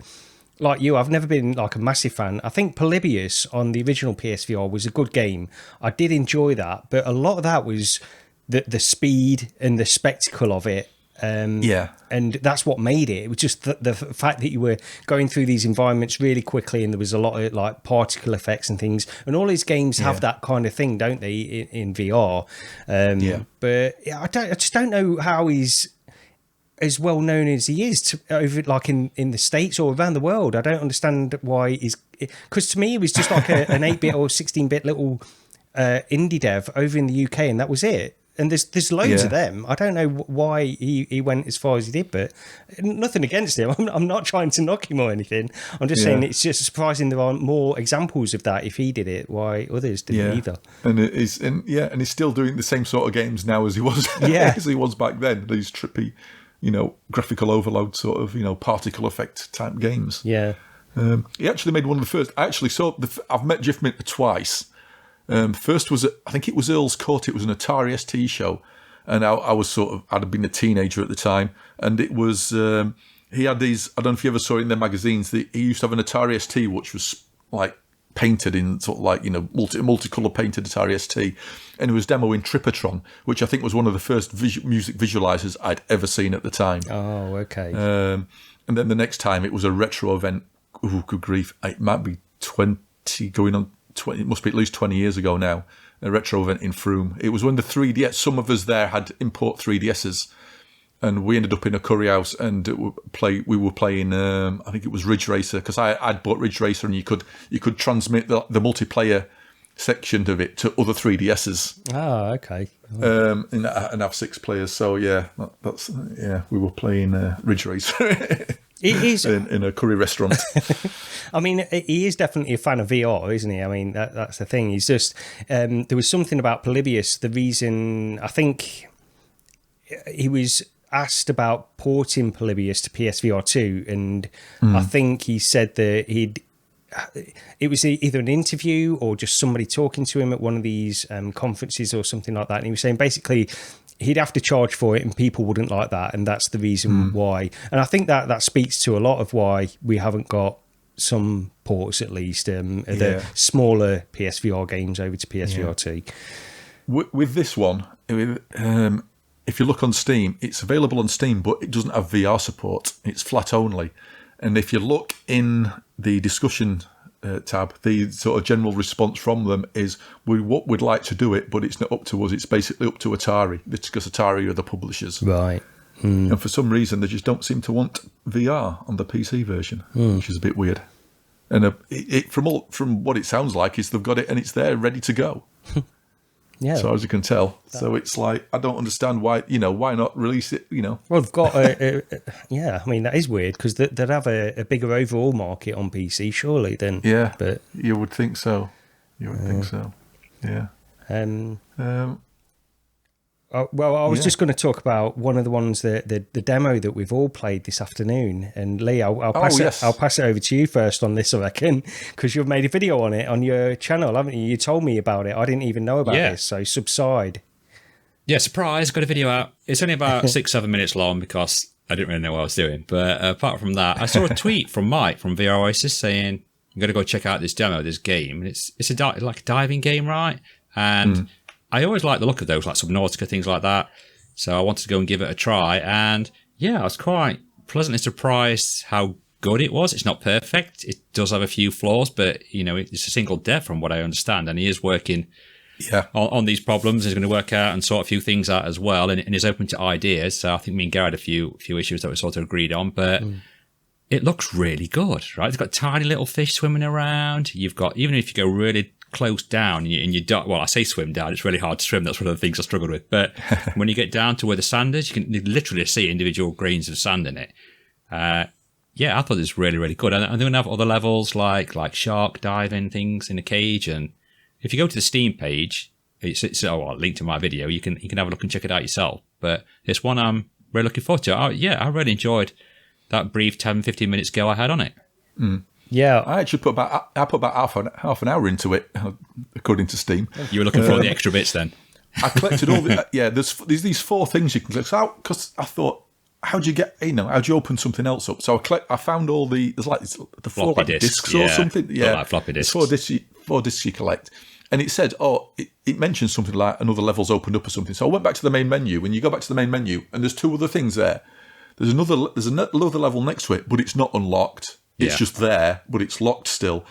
like you, I've never been like a massive fan. I think Polybius on the original PSVR was a good game. I did enjoy that, but a lot of that was the speed and the spectacle of it. And that's what made it. It was just the fact that you were going through these environments really quickly, and there was a lot of like particle effects and things. And all these games have that kind of thing, don't they, in VR? But I just don't know how he's as well known as he is over like in the States or around the world. I don't understand why he's, because to me it was just like an 8-bit or 16-bit little indie dev over in the UK, and that was it. And there's loads of them. I don't know why he went as far as he did, but nothing against him. I'm not trying to knock him or anything. I'm just saying it's just surprising there aren't more examples of that. If he did it, why others didn't either? And he's still doing the same sort of games now as he was as he was back then. These trippy, graphical overload sort of particle effect type games. Yeah. He actually made one of the first. I actually saw. I've met Jeff Minter twice. First was, I think it was Earl's Court. It was an Atari ST show, and I was I'd been a teenager at the time, and it was he had these. I don't know if you ever saw it in their magazines. He used to have an Atari ST which was like painted in sort of like multicolour painted Atari ST, and it was demoing Trippertron, which I think was one of the first music visualizers I'd ever seen at the time. Oh, okay. And then the next time it was a retro event. Oh, good grief! It might be 20 going on. It must be at least 20 years ago now, a retro event in Frome. It was when the 3DS, some of us there had import 3DSs, and we ended up in a curry house and we were playing, I think it was Ridge Racer, because I'd bought Ridge Racer, and you could transmit the multiplayer section of it to other 3DSs. Oh, okay. And have 6 players. So we were playing Ridge Racer. It is in a curry restaurant. I mean, he is definitely a fan of VR, isn't he? I mean, that's the thing. He's just there was something about Polybius. The reason I think he was asked about porting Polybius to PSVR 2, and I think he said that it was either an interview or just somebody talking to him at one of these conferences or something like that, and he was saying basically he'd have to charge for it and people wouldn't like that, and that's the reason why. And I think that speaks to a lot of why we haven't got some ports, at least, the smaller PSVR games over to PSVR 2. With this one, if you look on Steam, it's available on Steam, but it doesn't have VR support. It's flat only. And if you look in the discussion tab, the sort of general response from them is, what we'd like to do it, but it's not up to us. It's basically up to Atari. It's because Atari are the publishers. Right. And for some reason, they just don't seem to want VR on the PC version, which is a bit weird. And from what it sounds like, is they've got it and it's there, ready to go. Yeah. So as you can tell, so it's like, I don't understand why not release it. Well, they've got I mean, that is weird, because they'd have a bigger overall market on PC, surely. Then but you would think so. Think so. Yeah. Well, I was just going to talk about one of the ones that the demo that we've all played this afternoon. And Lee, I'll pass it over to you first on this, I reckon, because you've made a video on it on your channel, haven't you? You told me about it. I didn't even know about this. So Subside. Yeah, surprise! Got a video out. It's only about 6-7 minutes long because I didn't really know what I was doing. But apart from that, I saw a tweet from Mike from VR Oasis saying, "I'm going to go check out this demo, this game." And it's like a diving game, right? And I always like the look of those, like Subnautica, things like that. So I wanted to go and give it a try. And yeah, I was quite pleasantly surprised how good it was. It's not perfect. It does have a few flaws, but it's a single dev from what I understand, and he is working on these problems. He's going to work out and sort a few things out as well, and is open to ideas. So I think me and Gary had a few issues that we sort of agreed on, but it looks really good, right? It's got tiny little fish swimming around. You've got, even if you go really close down and you don't, well, I say swim down, it's really hard to swim. That's one of the things I struggled with. But when you get down to where the sand is, you can literally see individual grains of sand in it. I thought it was really, really good. And they're going to have other levels like shark diving things in a cage. And if you go to the Steam page, I'll link to my video. You can have a look and check it out yourself. But it's one I'm really looking forward to. I really enjoyed that brief 10-15 minutes go I had on it. Yeah, I actually put about half an hour into it, according to Steam. You were looking for all the extra bits then. I collected all the There's these 4 things you can collect. So because I thought, how do you get? How do you open something else up? So I found all the 4 discs or something. Yeah, like floppy discs. 4 discs you collect, and it said, it mentioned something like another level's opened up or something. So I went back to the main menu. When you go back to the main menu, and there's 2 other things there. There's another level next to it, but it's not unlocked. It's just there, but it's locked still.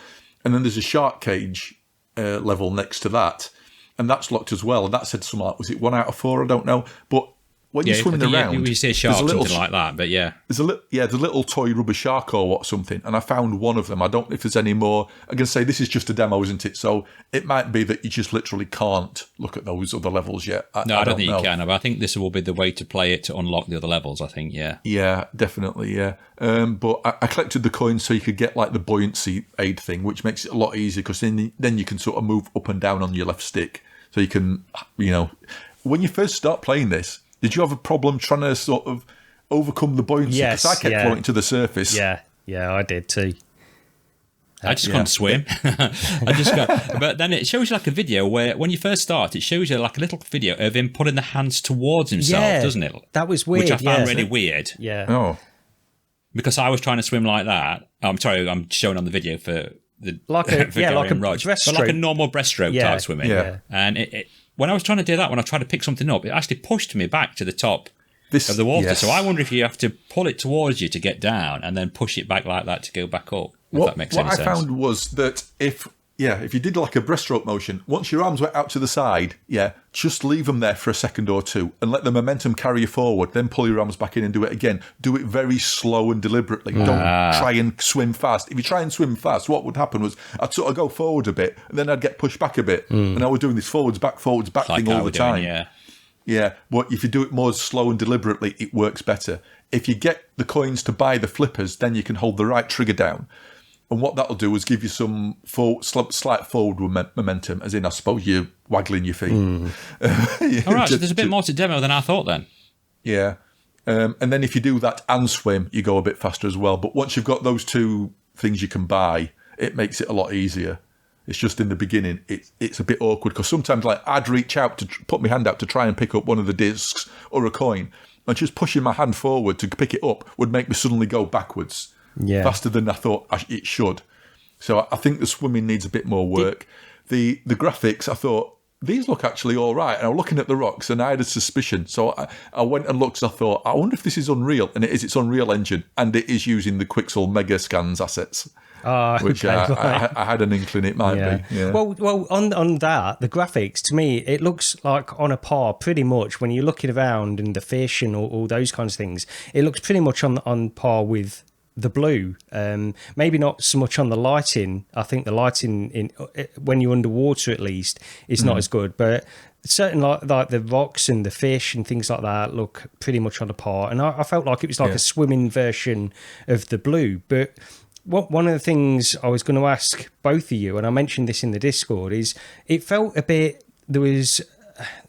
And then there's a shark cage level next to that, and that's locked as well. And that said something like, was it 1 out of 4? I don't know. But when you're swimming around, you say shark, something like that. But there's a little toy rubber shark or something, and I found one of them. I don't know if there's any more. I'm going to say this is just a demo, isn't it? So it might be that you just literally can't look at those other levels yet. I don't think you can. But I think this will be the way to play it to unlock the other levels. I think, yeah, definitely, yeah. But I collected the coins so you could get like the buoyancy aid thing, which makes it a lot easier because then you can sort of move up and down on your left stick. So you can, when you first start playing this. Did you have a problem trying to sort of overcome the buoyancy? Yes, because I kept floating to the surface. Yeah, I did too. I just couldn't swim. But then it shows you like a video where when you first start, it shows you like a little video of him putting the hands towards himself, doesn't it? That was weird. Which I found really weird. Yeah. Oh. Because I was trying to swim like that. I'm sorry, I'm showing on the video for the like a breaststroke, like a normal breaststroke type swimming. Yeah. And it when I was trying to do that, when I tried to pick something up, it actually pushed me back to the top of the water. Yes. So I wonder if you have to pull it towards you to get down and then push it back like that to go back up. If that makes any sense. What I found was that if you did like a breaststroke motion, once your arms went out to the side, just leave them there for a second or 2 and let the momentum carry you forward. Then pull your arms back in and do it again. Do it very slow and deliberately. Don't try and swim fast. If you try and swim fast, what would happen was I'd sort of go forward a bit and then I'd get pushed back a bit. And I was doing this forwards back thing all the time. Yeah, but if you do it more slow and deliberately, it works better. If you get the coins to buy the flippers, then you can hold the right trigger down. And what that'll do is give you some slight forward momentum, as in, I suppose, you're waggling your feet. All right, so there's a bit more to demo than I thought then. Yeah. And then if you do that and swim, you go a bit faster as well. But once you've got those 2 things you can buy, it makes it a lot easier. It's just in the beginning, it's a bit awkward because sometimes I'd reach out to put my hand out to try and pick up one of the discs or a coin, and just pushing my hand forward to pick it up would make me suddenly go backwards. Faster than I thought it should. So I think the swimming needs a bit more work. The graphics, I thought, these look actually all right. And I was looking at the rocks and I had a suspicion. So I went and looked and I thought, I wonder if this is Unreal. And it is. It's Unreal Engine. And it is using the Quixel Mega Scans assets. Which I had an inkling it might be. Yeah. Well, on that, the graphics, to me, it looks like on a par pretty much when you're looking around and the fish and all those kinds of things. It looks pretty much on par with the blue. Maybe not so much on the lighting. I think the lighting when you're underwater at least is not as good, but certain like the rocks and the fish and things like that look pretty much on a par. And I felt like it was like a swimming version of the blue. But one of the things I was going to ask both of you, and I mentioned this in the Discord, is it felt there was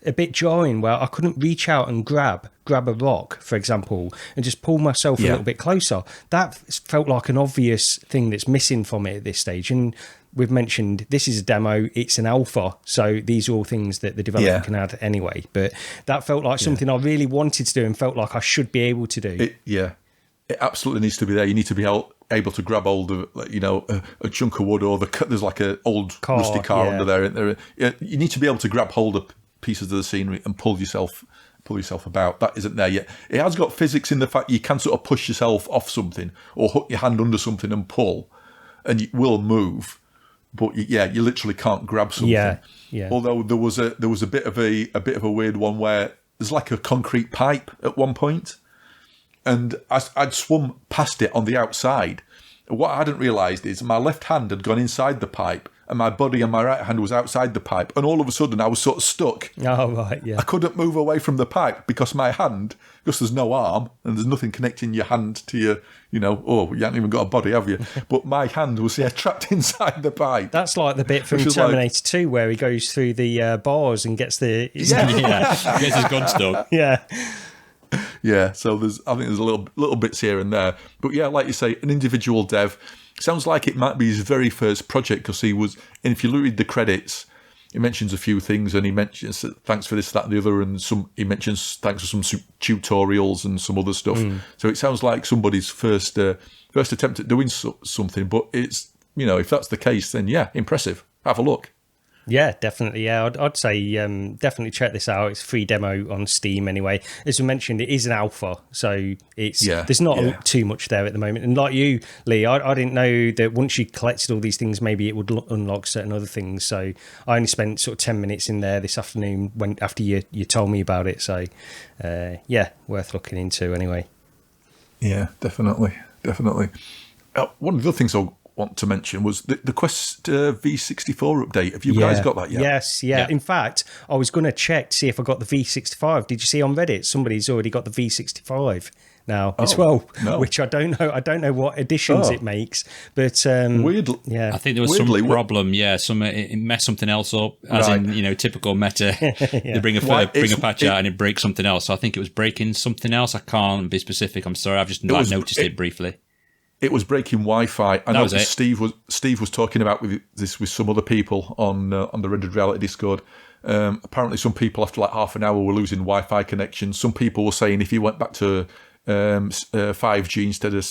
a bit jarring where I couldn't reach out and grab a rock, for example, and just pull myself a little bit closer. That felt like an obvious thing that's missing from it at this stage. And we've mentioned this is a demo, it's an alpha, so these are all things that the developer can add anyway. But that felt like something I really wanted to do and felt like I should be able to do. It absolutely needs to be there. You need to be able to grab hold of, a chunk of wood, or there's like an old rusty car under there. You need to be able to grab hold of pieces of the scenery and pull yourself pull yourself about. That isn't there yet. It has got physics in the fact you can sort of push yourself off something or hook your hand under something and pull, and it will move. But you literally can't grab something. Yeah. Although there was a bit of a weird one where there's like a concrete pipe at one point, and I'd swum past it on the outside. What I hadn't realised is my left hand had gone inside the pipe, and my body and my right hand was outside the pipe. And all of a sudden, I was sort of stuck. Oh, right, yeah. I couldn't move away from the pipe because my hand, because there's no arm and there's nothing connecting your hand to your, you haven't even got a body, have you? But my hand was trapped inside the pipe. That's like the bit from Terminator 2 where he goes through the bars and gets the... gets his gun stuck. Yeah. Yeah, so I think there's a little bits here and there. But yeah, like you say, an individual dev. Sounds like it might be his very first project because he was, and if you read the credits, he mentions a few things and he mentions thanks for this, that, and the other, and he mentions thanks for some tutorials and some other stuff. So it sounds like somebody's first attempt at doing something, but it's, if that's the case, then yeah, impressive. Have a look. Yeah, definitely. Yeah, I'd say definitely check this out. It's a free demo on Steam anyway. As we mentioned, it is an alpha, so there's not too much there at the moment. And like you, Lee, I didn't know that once you collected all these things, maybe it would unlock certain other things. So I only spent sort of 10 minutes in there this afternoon after you told me about it. So worth looking into anyway. Yeah, definitely. One of the other things I'll want to mention was the Quest V64 update. Have you guys got that yet? Yes, yeah. In fact, I was going to check to see if I got the V65. Did you see on Reddit somebody's already got the V65 now as well? No. Which I don't know. I don't know what additions it makes, but weirdly, yeah. I think there was some problem. Yeah, it messed something else up, as in typical meta. They bring a patch out and it breaks something else. So I think it was breaking something else. I can't be specific. I'm sorry. I've just noticed it briefly. It was breaking Wi-Fi. I know Steve was talking about this with some other people on the Rendered Reality Discord. Apparently, some people after like half an hour were losing Wi-Fi connection. Some people were saying if you went back to 5G instead of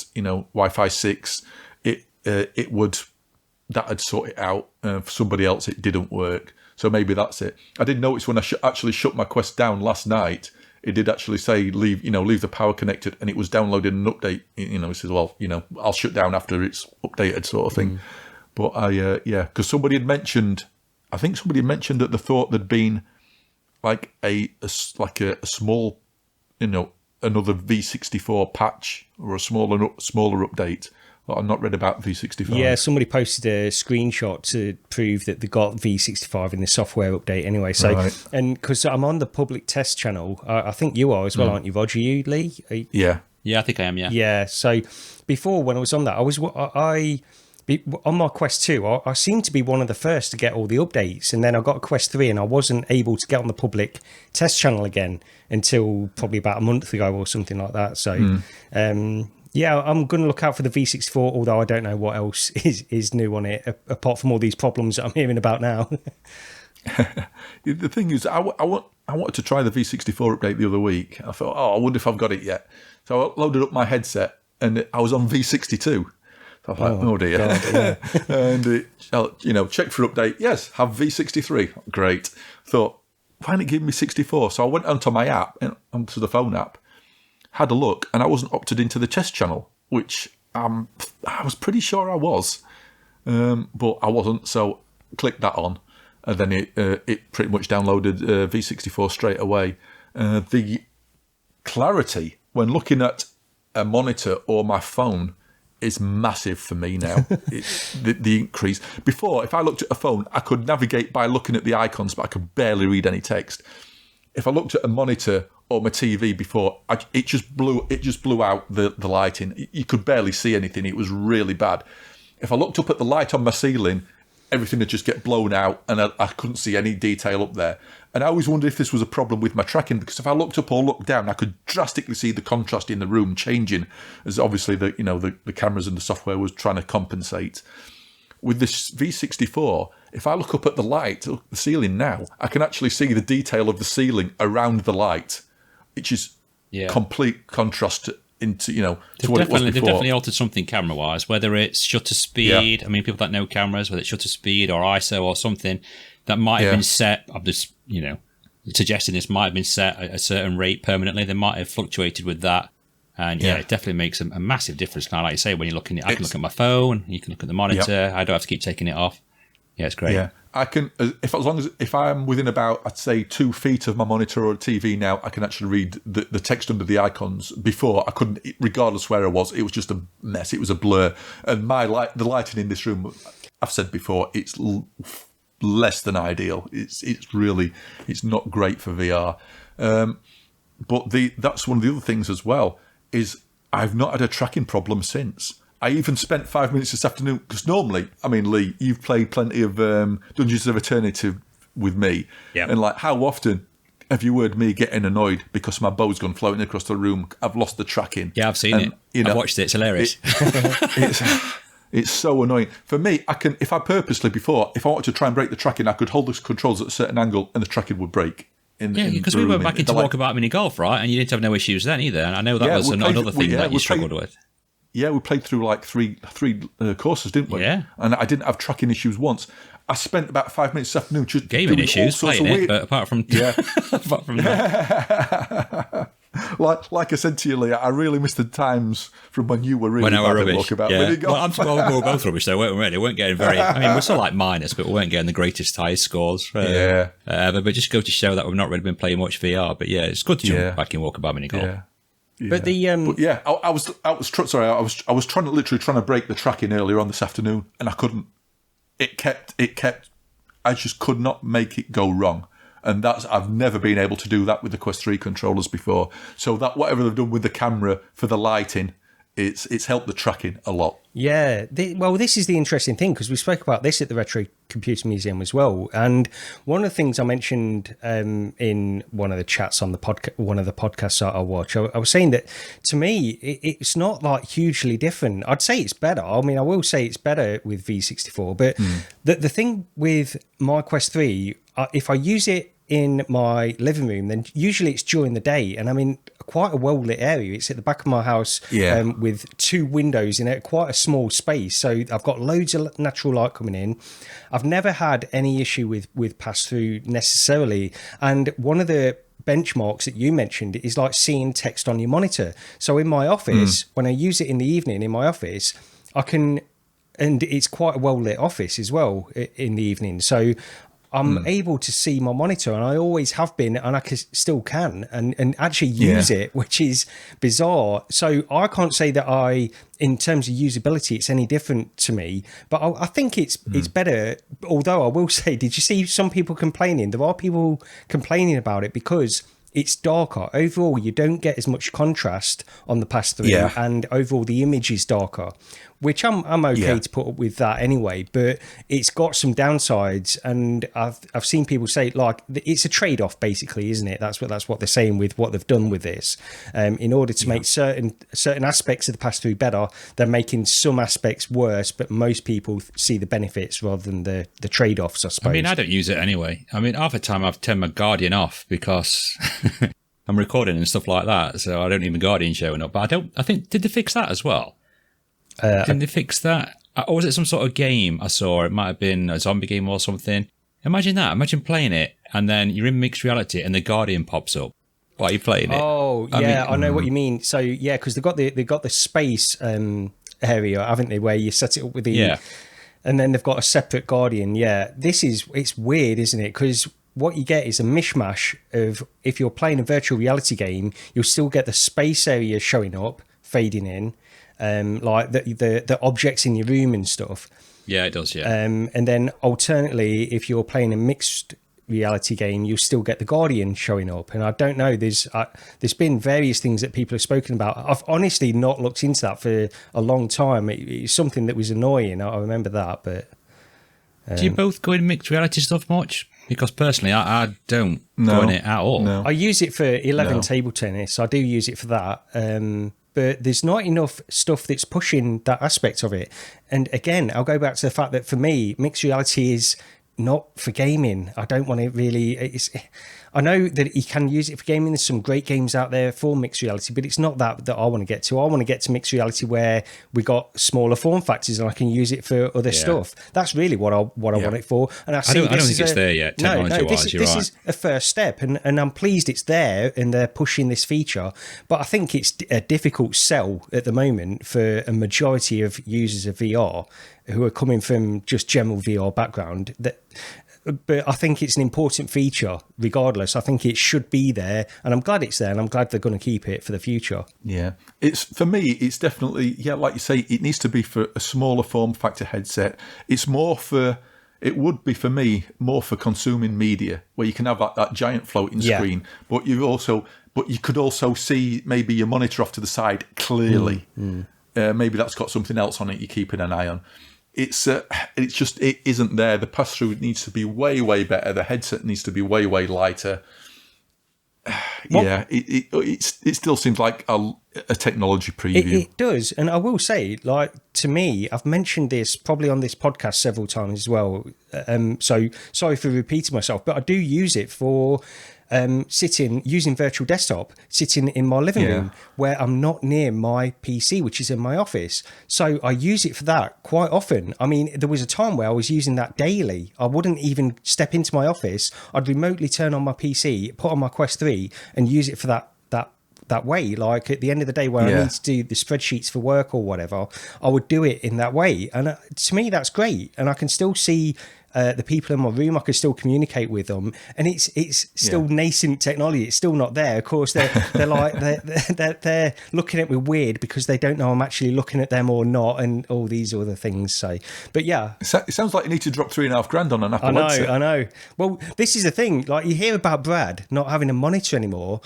Wi-Fi 6, that'd sort it out. For somebody else, it didn't work. So maybe that's it. I did notice when I actually shut my Quest down last night. It did actually say leave the power connected, and it was downloading an update. It says, well, I'll shut down after it's updated, sort of thing. But because somebody had mentioned that they thought there'd been like a small, another V64 patch or a smaller update. I've not read about V65. Yeah, somebody posted a screenshot to prove that they got V65 in the software update anyway. So, and because I'm on the public test channel, I think you are as well, aren't you, Roger? You, Lee? Yeah, I think I am. Yeah. Yeah. So before, when I was on that, on my Quest 2, I seemed to be one of the first to get all the updates, and then I got a Quest 3, and I wasn't able to get on the public test channel again until probably about a month ago or something like that. So. Yeah, I'm going to look out for the V64, although I don't know what else is new on it, apart from all these problems that I'm hearing about now. The thing is, I wanted to try the V64 update the other week. I thought, I wonder if I've got it yet. So I loaded up my headset, and I was on V62. So I was like, oh dear. God, yeah. And, check for update. Yes, have V63. Great. Thought, why didn't it give me 64? So I went onto my app, onto the phone app, had a look, and I wasn't opted into the test channel, which I was pretty sure I was, but I wasn't. So clicked that on, and then it pretty much downloaded V64 straight away. The clarity when looking at a monitor or my phone is massive for me now. The increase. Before, if I looked at a phone, I could navigate by looking at the icons, but I could barely read any text. If I looked at a monitor or my TV before, it just blew out the lighting. You could barely see anything. It was really bad. If I looked up at the light on my ceiling, everything would just get blown out, and I couldn't see any detail up there. And I always wondered if this was a problem with my tracking, because if I looked up or looked down, I could drastically see the contrast in the room changing, as obviously the cameras and the software was trying to compensate. With this V64, if I look up at the ceiling now, I can actually see the detail of the ceiling around the light, which is complete contrast into, to what it was before. They've definitely altered something camera-wise, whether it's shutter speed. I mean, people that know cameras, whether it's shutter speed or ISO or something, that might have been set. I'm just, suggesting this might have been set at a certain rate permanently. They might have fluctuated with that. And yeah, it definitely makes a massive difference. Kind of like you say, when you're looking, I can look at my phone, you can look at the monitor. Yep. I don't have to keep taking it off. Yeah, it's great. Yeah, I can. If I'm within about, I'd say 2 feet of my monitor or TV now, I can actually read the text under the icons. Before I couldn't, regardless where I was. It was just a mess. It was a blur. And the lighting in this room, I've said before, it's less than ideal. It's not great for VR. But that's one of the other things as well. Is I've not had a tracking problem since. I even spent 5 minutes this afternoon, because normally, I mean, Lee, you've played plenty of Dungeons of Eternity with me. Yep. And like, how often have you heard me getting annoyed because my bow's gone floating across the room? I've lost the tracking. Yeah, I've seen it. I've watched it. It's hilarious. It's so annoying. For me, if I wanted to try and break the tracking, I could hold the controls at a certain angle and the tracking would break. Because we went back into Walkabout Mini Golf, right? And you didn't have no issues then either. And I know that was another thing that you struggled with. Yeah, we played through like three courses, didn't we? Yeah. And I didn't have tracking issues once. I spent about 5 minutes this afternoon just gaming issues, playing it, but apart from that. like I said to you, Lee, I really missed the times from when you were really rubbish. About Mini Golf. We were both rubbish though, weren't we? Really? We weren't getting very. I mean, we're still like minus, but we weren't getting the greatest high scores. Ever. But just go to show that we've not really been playing much VR. But yeah, it's good to jump back in Walkabout Mini Golf. Yeah. But I was trying to break the tracking earlier on this afternoon, and I couldn't. It kept. I just could not make it go wrong. And I've never been able to do that with the Quest 3 controllers before. So that whatever they've done with the camera for the lighting, it's helped the tracking a lot. Yeah. This is the interesting thing, because we spoke about this at the Retro Computer Museum as well. And one of the things I mentioned in one of the chats on one of the podcasts I watch, I was saying that to me, it's not like hugely different. I'd say it's better. I mean, I will say it's better with V64. But the thing with my Quest 3, if I use it in my living room, then usually it's during the day, and I'm in quite a well-lit area. It's at the back of my house with 2 windows in it, quite a small space, so I've got loads of natural light coming in. I've never had any issue with pass-through necessarily, and one of the benchmarks that you mentioned is like seeing text on your monitor. So in my office, when I use it in the evening in my office, I can, and it's quite a well-lit office as well in the evening, so I'm able to see my monitor, and I always have been, and I still can, and actually use it, which is bizarre. So I can't say that in terms of usability, it's any different to me, but I think it's better. Although I will say, did you see some people complaining? There are people complaining about it because it's darker. Overall, you don't get as much contrast on the pass-through, and overall the image is darker, which I'm okay to put up with that anyway. But it's got some downsides, and I've seen people say like it's a trade-off, basically, isn't it? That's what they're saying with what they've done with this. In order to make certain aspects of the pass-through better, they're making some aspects worse. But most people see the benefits rather than the trade-offs, I suppose. I mean, I don't use it anyway. I mean, half the time I've turned my Guardian off because I'm recording and stuff like that, so I don't even Guardian showing up. But I think, did they fix that as well? Didn't they fix that? Or was it some sort of game I saw? It might have been a zombie game or something. Imagine that. Imagine playing it, and then you're in mixed reality, and the Guardian pops up while you're playing it. Oh, I know what you mean. So, yeah, because they got the space area, haven't they, where you set it up with the... Yeah. And then they've got a separate Guardian. Yeah, it's weird, isn't it? Because what you get is a mishmash of, if you're playing a virtual reality game, you'll still get the space area showing up, fading in, like the objects in your room and stuff. Yeah, it does, yeah. And then alternately, if you're playing a mixed reality game, you'll still get the Guardian showing up. And I don't know, there's been various things that people have spoken about. I've honestly not looked into that for a long time. It's something that was annoying. I remember that, but... Do you both go in mixed reality stuff much? Because personally, I don't go in it at all. No. I use it for 11 table tennis. I do use it for that. But there's not enough stuff that's pushing that aspect of it. And again, I'll go back to the fact that for me, mixed reality is not for gaming. I don't want to really. I know that you can use it for gaming. There's some great games out there for mixed reality, but it's not that I want to get to. I want to get to mixed reality where we got smaller form factors and I can use it for other stuff. That's really what I want it for. And I don't think it's there yet. Technology-wise, this is a first step, and I'm pleased it's there and they're pushing this feature. But I think it's a difficult sell at the moment for a majority of users of VR who are coming from just general VR background. But I think it's an important feature regardless. I think it should be there, and I'm glad it's there, and I'm glad they're going to keep it for the future. Yeah. For me, it's definitely, like you say, it needs to be for a smaller form factor headset. It would be for me more for consuming media, where you can have that giant floating screen, but you could also see maybe your monitor off to the side clearly. Maybe that's got something else on it you're keeping an eye on. It isn't there. The pass-through needs to be way, way better. The headset needs to be way, way lighter. It still seems like a technology preview. It does, and I will say, like, to me, I've mentioned this probably on this podcast several times as well. So sorry for repeating myself, but I do use it for using virtual desktop, sitting in my living room where I'm not near my PC, which is in my office. So I use it for that quite often. I mean, there was a time where I was using that daily. I wouldn't even step into my office. I'd remotely turn on my PC, put on my Quest 3 and use it for that way. Like at the end of the day where I need to do the spreadsheets for work or whatever, I would do it in that way. And to me, that's great. And I can still see the people in my room. I can still communicate with them, and it's still nascent technology. It's still not there. Of course, they're like they're looking at me weird because they don't know I'm actually looking at them or not, and all these other things. So, but yeah, it sounds like you need to drop $3,500 on an Apple headset. I know. Well, this is the thing. Like you hear about Brad not having a monitor anymore.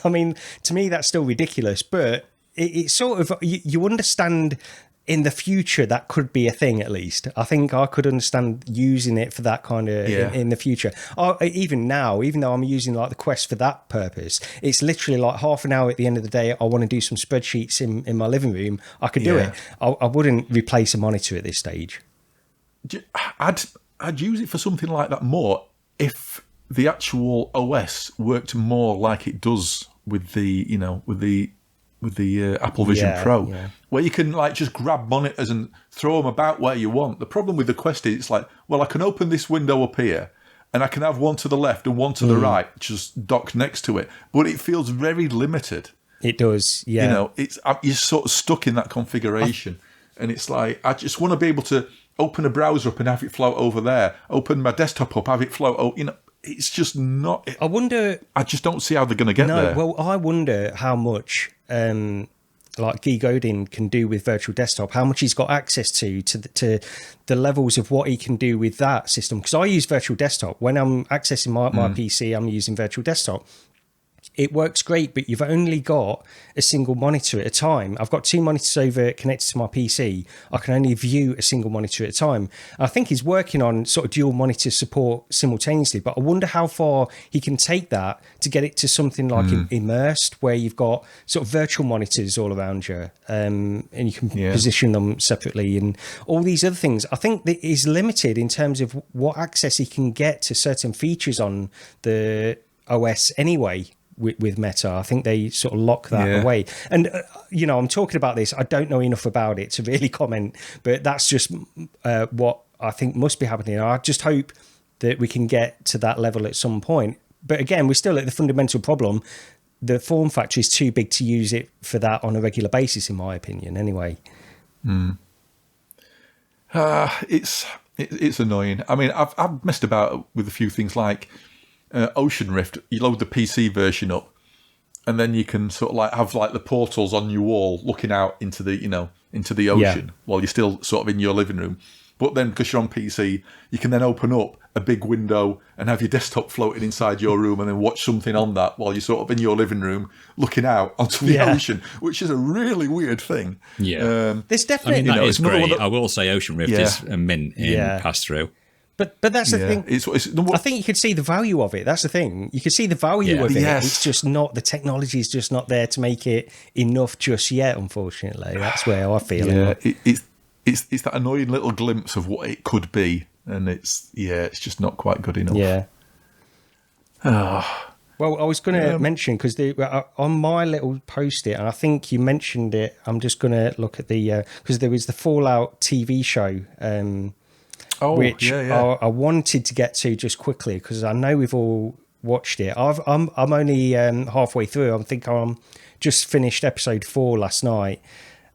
I mean, to me, that's still ridiculous. But it's sort of you understand. In the future, that could be a thing. At least I think I could understand using it for that kind of in the future. Even now, even though I'm using like the Quest for that purpose, it's literally like half an hour at the end of the day. I want to do some spreadsheets in my living room. I could do it. I wouldn't replace a monitor at this stage. I'd use it for something like that more if the actual OS worked more like it does with the Apple Vision Pro, where you can like just grab monitors and throw them about where you want. The problem with the Quest is it's like, well, I can open this window up here and I can have one to the left and one to the right, just docked next to it. But it feels very limited. It does, yeah. You know, you're sort of stuck in that configuration. And it's like, I just want to be able to open a browser up and have it float over there. Open my desktop up, have it float over, you know. It's just not. I wonder. I just don't see how they're going to get there. Well, I wonder how much like Guy Godin can do with virtual desktop. How much he's got access to the levels of what he can do with that system. Because I use virtual desktop when I'm accessing my PC. I'm using virtual desktop. It works great, but you've only got a single monitor at a time. I've got two monitors over connected to my PC. I can only view a single monitor at a time. I think he's working on sort of dual monitor support simultaneously, but I wonder how far he can take that to get it to something like immersed, where you've got sort of virtual monitors all around you, and you can position them separately and all these other things. I think that is limited in terms of what access he can get to certain features on the OS anyway. With Meta, I think they sort of lock that away. And, I'm talking about this. I don't know enough about it to really comment, but that's just what I think must be happening. I just hope that we can get to that level at some point. But again, we're still at the fundamental problem. The form factor is too big to use it for that on a regular basis, in my opinion, anyway. It's annoying. I mean, I've messed about with a few things like Ocean Rift. You load the PC version up, and then you can sort of like have like the portals on your wall looking out into the ocean while you're still sort of in your living room. But then because you're on PC, you can then open up a big window and have your desktop floating inside your room, and then watch something on that while you're sort of in your living room looking out onto the ocean, which is a really weird thing. There's definitely that is great. I will say Ocean Rift is a mint in pass-through. But that's the thing. I think you could see the value of it. That's the thing. You could see the value of it. It's just not, the technology is just not there to make it enough just yet, unfortunately. That's where I feel. Yeah, it's that annoying little glimpse of what it could be, and it's just not quite good enough. Yeah. Oh. Well, I was going to mention, because on my little post-it, and I think you mentioned it, I'm just going to look at the, because there was the Fallout TV show, which I wanted to get to just quickly, because I know we've all watched it. I'm only halfway through. I think I'm just finished episode 4 last night.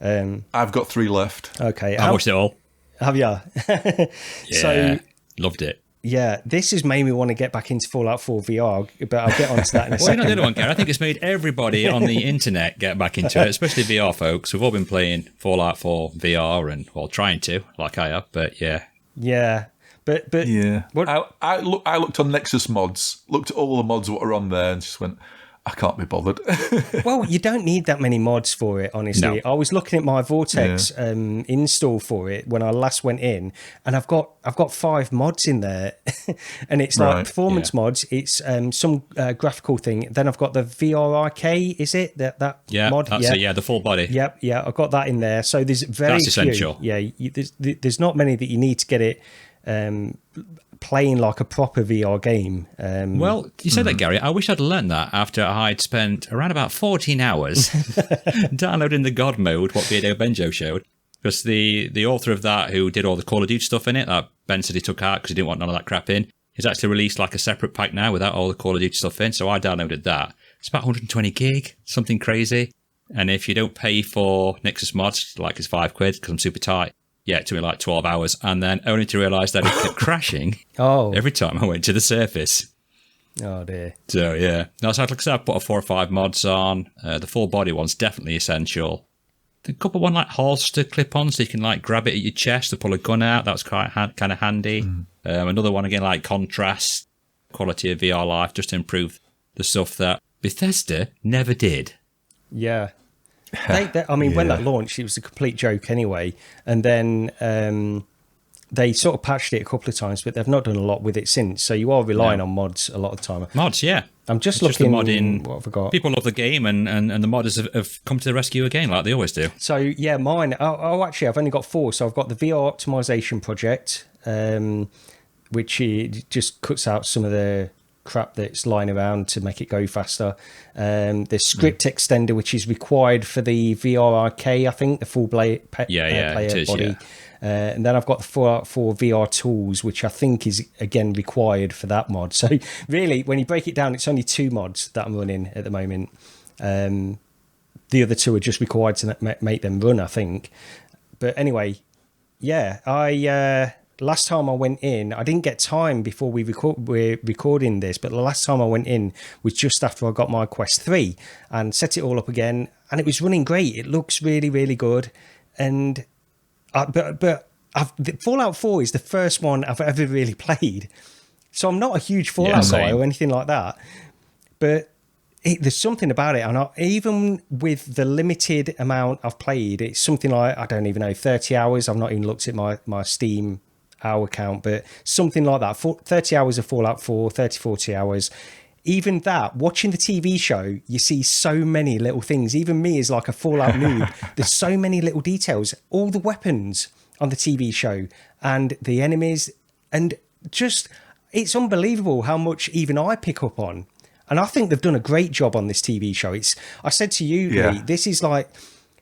I've got 3 left. Okay. I watched it all. Have you? Yeah, So, loved it. yeah, this has made me want to get back into Fallout 4 VR, but I'll get onto that in a Well, second. you know, the other one, Gary, I think it's made everybody on the internet get back into it, especially VR folks. We've all been playing Fallout 4 VR and, well, trying to, like I have, but yeah. Yeah. But Yeah. What? I looked on Nexus mods, looked at all the mods what are on there, and just went, I can't be bothered. Well, you don't need that many mods for it, honestly. No. I was looking at my Vortex install for it when I last went in, and I've got 5 mods in there, and it's like performance mods. It's some graphical thing. Then I've got the VRider, is it that mod? That's the full body. Yep, yeah, I've got that in there. So there's very That's essential. few. Yeah, there's not many that you need to get it playing like a proper VR game. Well, you said that, Gary. I wish I'd learned that after I'd spent around about 14 hours downloading the God mode, what Beardo Benjo showed. Because the author of that, who did all the Call of Duty stuff in it, that Ben said he took out because he didn't want none of that crap in, he's actually released like a separate pack now without all the Call of Duty stuff in. So I downloaded that. It's about 120 gig, something crazy. And if you don't pay for Nexus mods, like it's £5 because I'm super tight, yeah, it took me like 12 hours, and then only to realise that it kept crashing every time I went to the surface. Oh, dear. So, yeah. No, so like I said, I put a 4 or 5 mods on. The full body one's definitely essential. A couple one like holster clip-on, so you can like grab it at your chest to pull a gun out. That was quite kind of handy. Another one, again, like contrast, quality of VR life, just to improve the stuff that Bethesda never did. Yeah. When that launched, it was a complete joke anyway. And then they sort of patched it a couple of times, but they've not done a lot with it since. So you are relying on mods a lot of the time. Mods, yeah. I'm just looking at what have I got. People love the game, and the modders have come to the rescue again, like they always do. So, yeah, mine... actually, I've only got 4. So I've got the VR optimization project, which just cuts out some of the crap that's lying around to make it go faster. The script extender, which is required for the VRider, I think, the full player body. Yeah. And then I've got the Fallout 4 VR tools, which I think is, again, required for that mod. So really, when you break it down, it's only 2 mods that I'm running at the moment. The other 2 are just required to make them run, I think. But anyway, yeah, last time I went in, I didn't get time before we're recording this, but the last time I went in was just after I got my Quest 3 and set it all up again, and it was running great. It looks really, really good. And Fallout 4 is the first one I've ever really played. So I'm not a huge Fallout guy or anything like that. But there's something about it. And even with the limited amount I've played, it's something like, I don't even know, 30 hours. I've not even looked at my Steam hour count, but something like that. 30 hours of Fallout 4, 30, 40 hours. Even that, watching the TV show, you see so many little things. Even me as like a Fallout noob, there's so many little details. All the weapons on the TV show and the enemies, and just, it's unbelievable how much even I pick up on. And I think they've done a great job on this TV show. I said to you, Lee, this is like,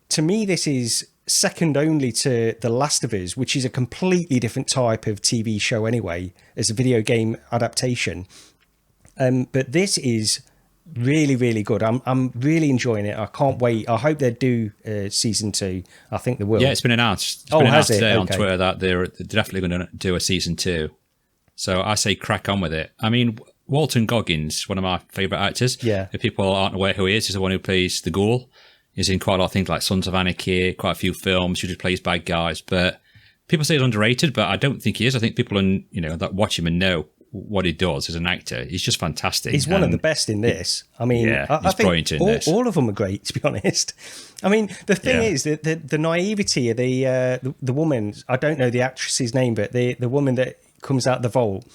to me, this is second only to The Last of Us, which is a completely different type of TV show anyway, as a video game adaptation. But this is really, really good. I'm really enjoying it. I can't wait. I hope they do season 2. I think they will. Yeah, it's been announced. It's been announced today on Twitter that they're definitely going to do a season 2. So I say crack on with it. I mean, Walton Goggins, one of my favourite actors. Yeah. If people aren't aware who he is, he's the one who plays the Ghoul. He's in quite a lot of things like Sons of Anarchy, quite a few films. He just plays bad guys. But people say he's underrated, but I don't think he is. I think people that watch him and know what he does as an actor. He's just fantastic. He's one of the best in this. I mean, I think brilliant in this. All of them are great, to be honest. I mean, the thing is that the naivety of the woman, I don't know the actress's name, but the woman that comes out the vault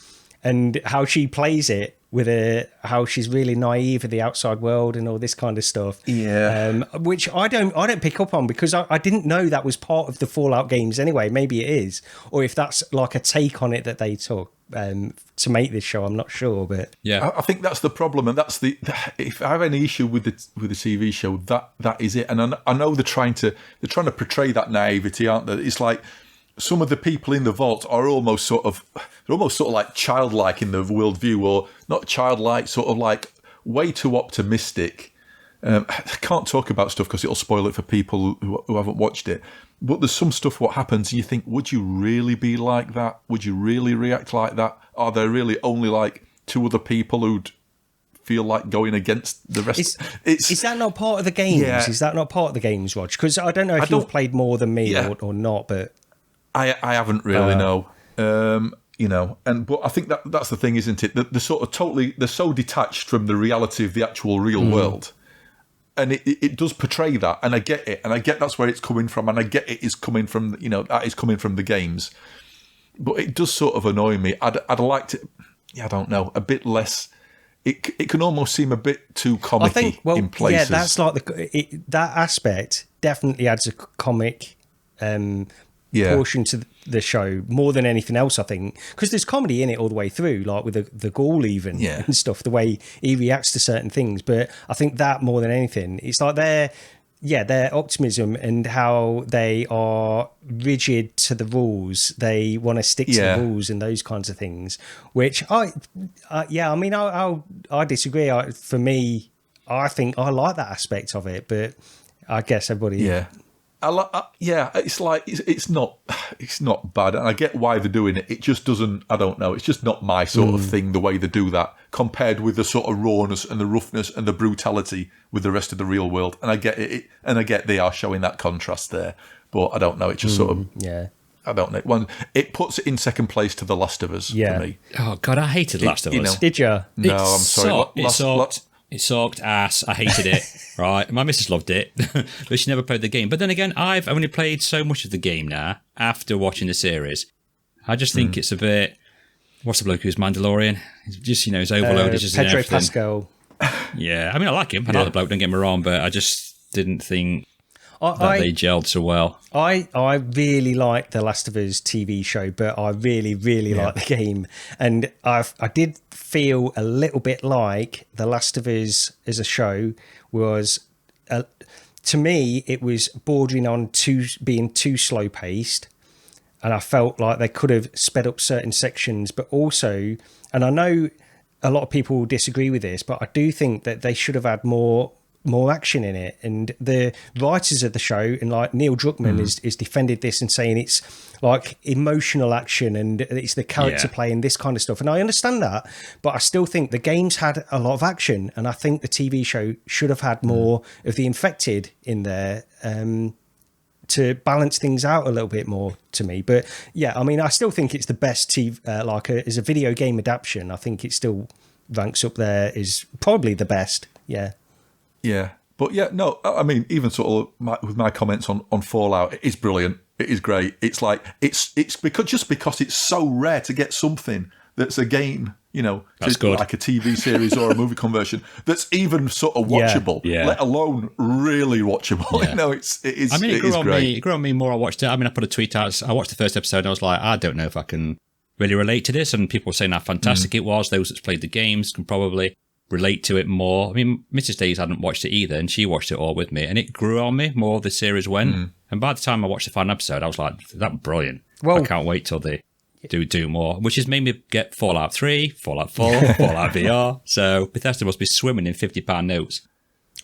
and how she plays it with how she's really naive of the outside world and all this kind of stuff. Yeah. Which I don't pick up on because I didn't know that was part of the Fallout games anyway. Maybe it is, or if that's like a take on it that they took to make this show. I'm not sure, but yeah, I think that's the problem, and that's the. If I have any issue with the TV show, that is it. And I know they're trying to portray that naivety, aren't they? It's like some of the people in the vault are almost sort of like childlike in the worldview, or not childlike, sort of like way too optimistic. I can't talk about stuff because it'll spoil it for people who haven't watched it. But there's some stuff what happens, you think, would you really be like that? Would you really react like that? Are there really only like two other people who'd feel like going against the rest? Is that not part of the games? Yeah. Is that not part of the games, Rog? Because I don't know if you've played more than me or not, but I haven't really, no. But I think that's the thing, isn't it? They're sort of they're so detached from the reality of the actual real world. And it does portray that, and I get it, and I get that's where it's coming from, and I get it is coming from, that is coming from the games. But it does sort of annoy me. I'd like to, I don't know, a bit less. It can almost seem a bit too comic-y in places. Yeah, that's like that aspect definitely adds a comic portion to the show more than anything else, I think, because there's comedy in it all the way through, like with the Ghoul even and stuff, the way he reacts to certain things. But I think that more than anything, it's like their optimism and how they are rigid to the rules. They want to stick to the rules and those kinds of things, which I disagree. For me, I think I like that aspect of it, but I guess everybody... Yeah. It's like it's not bad, and I get why they're doing it. It just doesn't. I don't know. It's just not my sort of thing. The way they do that, compared with the sort of rawness and the roughness and the brutality with the rest of the real world, and I get it. And I get they are showing that contrast there, but I don't know. It just sort of I don't know. It puts it in second place to The Last of Us for me. Oh God, I hated The Last of Us. Did you? No, I'm sorry. It sucked ass. I hated it. Right, my missus loved it, but she never played the game. But then again, I've only played so much of the game now after watching the series. I just think it's a bit. What's the bloke who's Mandalorian? He's just he's overloaded. Just Pedro everything. Pascal. Yeah, I mean I like him. I like the bloke. Don't get me wrong, but I just didn't think that they gelled so well. I really like the Last of Us TV show, but I really, really like the game. And I did feel a little bit like the Last of Us as a show was, to me, it was bordering on being too slow paced. And I felt like they could have sped up certain sections, but also, and I know a lot of people will disagree with this, but I do think that they should have had more action in it. And the writers of the show, and like Neil Druckmann is defended this and saying it's like emotional action and it's the character play and this kind of stuff. And I understand that, but I still think the games had a lot of action, and I think the TV show should have had more of the infected in there to balance things out a little bit more to me. But yeah, I mean, I still think it's the best TV, as a video game adaptation. I think it still ranks up there as probably the best. Yeah. Yeah, but no, I mean, even sort of with my comments on Fallout, it is brilliant. It is great. It's like it's because it's so rare to get something that's a game, that's good. Like a TV series or a movie conversion that's even sort of watchable, let alone really watchable. Yeah. It is. I mean, it grew on great. me. It grew on me more. I watched it. I mean, I put a tweet out. I watched the first episode and I was like, I don't know if I can really relate to this. And people were saying how fantastic it was. Those that's played the games can probably relate to it more. I mean, Mrs. Days hadn't watched it either, and she watched it all with me, and it grew on me more the series went. And by the time I watched the final episode, I was like, "That's brilliant! Well, I can't wait till they do more." Which has made me get Fallout 3, Fallout 4, Fallout VR. So Bethesda must be swimming in £50 notes.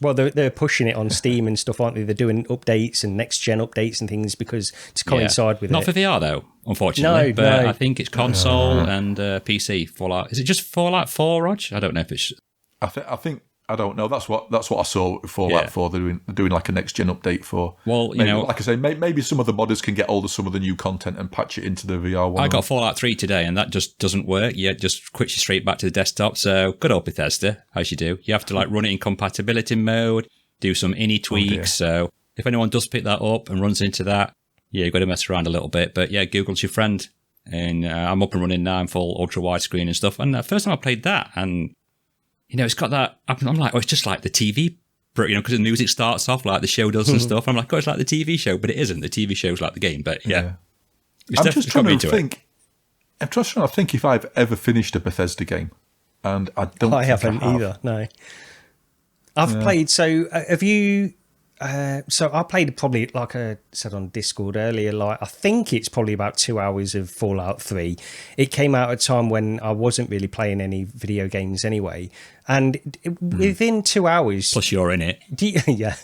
Well, they're pushing it on Steam and stuff, aren't they? They're doing updates and next gen updates and things because to coincide with Not it. for VR though, unfortunately. No. I think it's console and PC. Fallout. Is it just Fallout 4, Rog? I don't know if it's. I think I don't know. That's what I saw with Fallout 4. They're doing like a next gen update for. Well, like I say, maybe some of the modders can get hold of some of the new content and patch it into the VR one. I got Fallout 3 today, and that just doesn't work. Yeah, just quits you straight back to the desktop. So good old Bethesda, as you do. You have to like run it in compatibility mode, do some ini tweaks. So if anyone does pick that up and runs into that, you've got to mess around a little bit. But yeah, Google's your friend. And I'm up and running now. I'm full ultra widescreen and stuff. And the first time I played that, and it's got that. I'm like, it's just like the TV, because the music starts off like the show does and stuff. I'm like, it's like the TV show, but it isn't. The TV show's like the game, but yeah. I'm just trying to think. I'm just trying to think if I've ever finished a Bethesda game, and I don't. I haven't either. No, I've played. So have you? So I played probably, like I said on Discord earlier, like I think it's probably about 2 hours of Fallout 3. It came out at a time when I wasn't really playing any video games anyway. And within 2 hours... Plus you're in it. Yeah.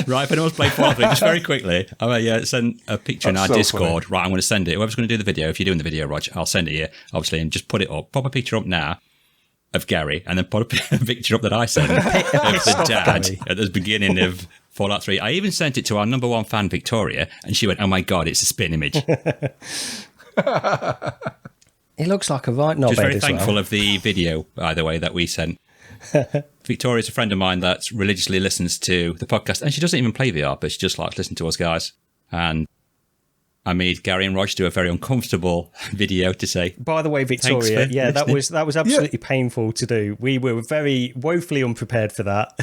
Right, if anyone's played Fallout 3, just very quickly, I'm going to send a picture in our Discord. Funny. Right, I'm going to send it. Whoever's going to do the video, if you're doing the video, Rog, I'll send it here, obviously, and just put it up. Pop a picture up now of Gary, and then put a picture up that I sent of the dad at the beginning of Fallout 3. I even sent it to our number one fan, Victoria, and she went, "Oh my God, it's a spin image." It looks like a right knobhead. Just very thankful of the video, by the way, that we sent. Victoria's a friend of mine that religiously listens to the podcast, and she doesn't even play VR, but she just likes listening to us guys. And I made Gary and Rog do a very uncomfortable video to say. By the way, Victoria, that was absolutely painful to do. We were very woefully unprepared for that.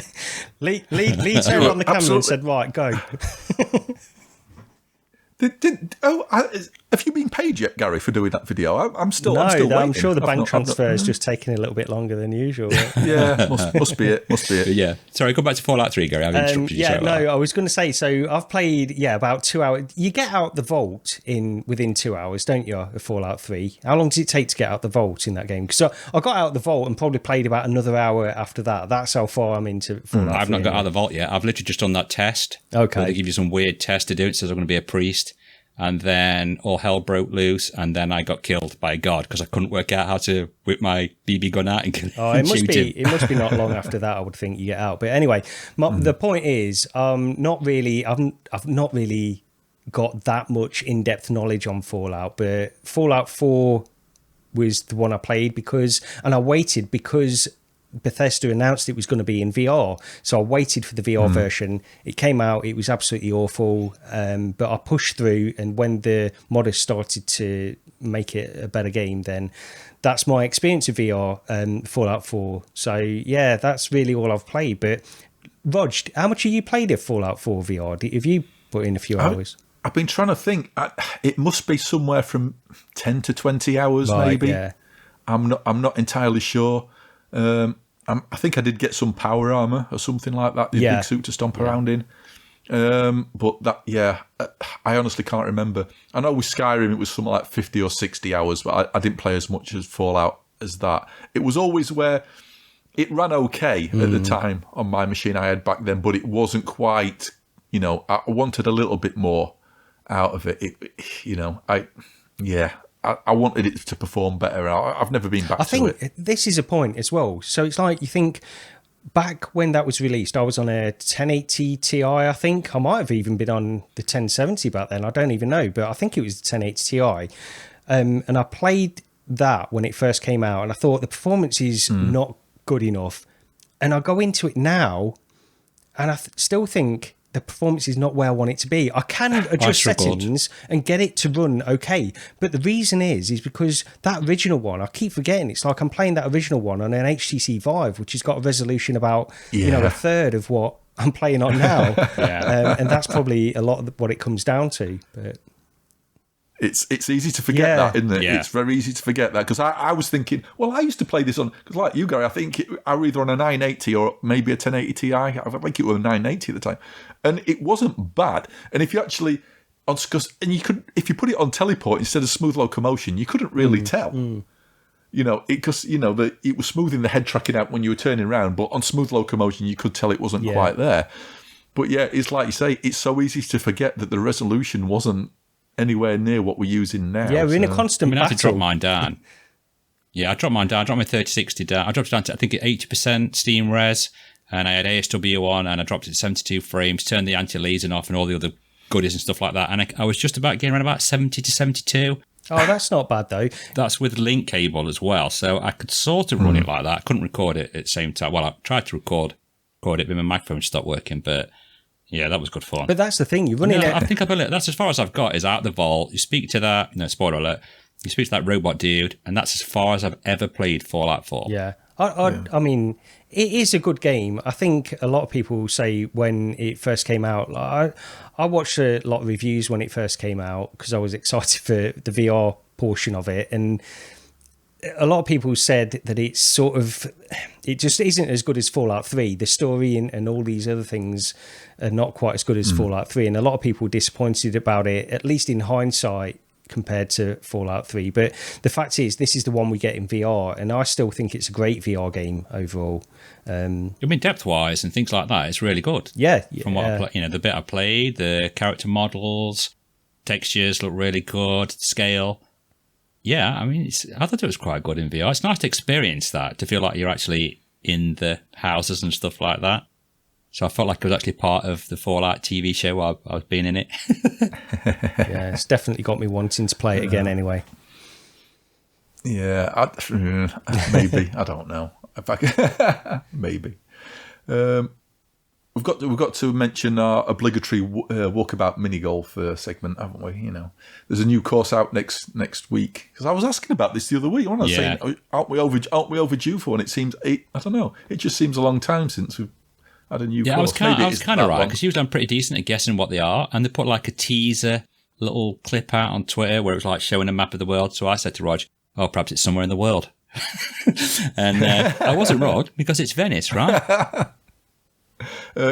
Lee turned on the camera and said, "Right, go." Have you been paid yet, Gary, for doing that video? I'm still waiting. I'm sure the bank transfer is just taking a little bit longer than usual. Yeah, must be it. Yeah. Sorry, go back to Fallout 3, Gary. I've interrupted you. I was going to say, so I've played, about 2 hours. You get out the vault within 2 hours, don't you, of Fallout 3? How long does it take to get out the vault in that game? Because I got out the vault and probably played about another hour after that. That's how far I'm into Fallout 3. I've not got out of the vault yet. I've literally just done that test. Okay. They give you some weird test to do. It says I'm going to be a priest. And then all hell broke loose, and then I got killed by a god because I couldn't work out how to whip my BB gun out and kill him. It must be not long after that, I would think, you get out. But anyway, the point is, I've not really got that much in-depth knowledge on Fallout, but Fallout 4 was the one I played and I waited because Bethesda announced it was going to be in VR, so I waited for the VR version. It came out, it was absolutely awful, but I pushed through, and when the modders started to make it a better game, then that's my experience of VR and Fallout 4. So yeah, that's really all I've played. But Rog, how much have you played of Fallout 4 VR? Have you put in a few hours? I've been trying to think. It must be somewhere from 10 to 20 hours, maybe. Yeah. I'm not entirely sure. I think I did get some power armor or something like that, the big suit to stomp around in. But that, I honestly can't remember. I know with Skyrim it was something like 50 or 60 hours, but I didn't play as much as Fallout as that. It was always where it ran okay at the time on my machine I had back then, but it wasn't quite, I wanted a little bit more out of it. I wanted it to perform better. I've never been back to it. I think this is a point as well. So it's like, you think back when that was released, I was on a 1080 Ti, I think. I might have even been on the 1070 back then. I don't even know, but I think it was the 1080 Ti. And I played that when it first came out, and I thought the performance is not good enough. And I go into it now, and I still think the performance is not where I want it to be. I can adjust settings and get it to run okay. But the reason is because that original one, I keep forgetting, it's like I'm playing that original one on an HTC Vive, which has got a resolution about a third of what I'm playing on now. And that's probably a lot of what it comes down to. But It's easy to forget that, isn't it? Yeah. It's very easy to forget that, because I was thinking, well, I used to play this on, because like you, Gary, I think I were either on a 980 or maybe a 1080 Ti. I think it was a 980 at the time, and it wasn't bad. And if you actually if you put it on teleport instead of smooth locomotion, you couldn't really tell. Because it was smoothing the head tracking out when you were turning around, but on smooth locomotion you could tell it wasn't quite there. But yeah, it's like you say, it's so easy to forget that the resolution wasn't anywhere near what we're using now. Yeah, we're in a constant battle. I had to drop mine down. I dropped mine down. I dropped my 3060 down. I dropped it down to, I think, 80% Steam res, and I had ASW on, and I dropped it to 72 frames, turned the anti-aliasing off and all the other goodies and stuff like that. And I was just about getting around about 70 to 72. Oh, that's not bad, though. That's with link cable as well, so I could sort of run it like that. I couldn't record it at the same time. Well, I tried to record it, but my microphone stopped working, but yeah, that was good fun. But that's the thing, you're running it. I think that's as far as I've got, is out the vault. You speak to that, no, spoiler alert, you speak to that robot dude, and that's as far as I've ever played Fallout 4. Yeah. I mean, it is a good game. I think a lot of people say when it first came out, I watched a lot of reviews when it first came out because I was excited for the VR portion of it. And a lot of people said that it's sort of, it just isn't as good as Fallout 3. The story and all these other things are not quite as good as Fallout 3. And a lot of people were disappointed about it, at least in hindsight, compared to Fallout 3. But the fact is, this is the one we get in VR, and I still think it's a great VR game overall. I mean, depth-wise and things like that, it's really good. Yeah. From what the bit I played, the character models, textures look really good, scale. Yeah, I mean, I thought it was quite good in VR. It's nice to experience that, to feel like you're actually in the houses and stuff like that. So I felt like I was actually part of the Fallout TV show while I was being in it. Yeah, it's definitely got me wanting to play it again anyway. Yeah, maybe. I don't know. Maybe. We've got to mention our obligatory Walkabout Mini Golf segment, haven't we? You know, there's a new course out next week. Because I was asking about this the other week. I was saying, aren't we overdue for one? It seems, I don't know. It just seems a long time since we've had a new course. I was kind of right, because usually I'm pretty decent at guessing what they are, and they put like a teaser little clip out on Twitter where it was like showing a map of the world. So I said to Rog, oh, perhaps it's somewhere in the world. And I wasn't wrong, because it's Venice, right?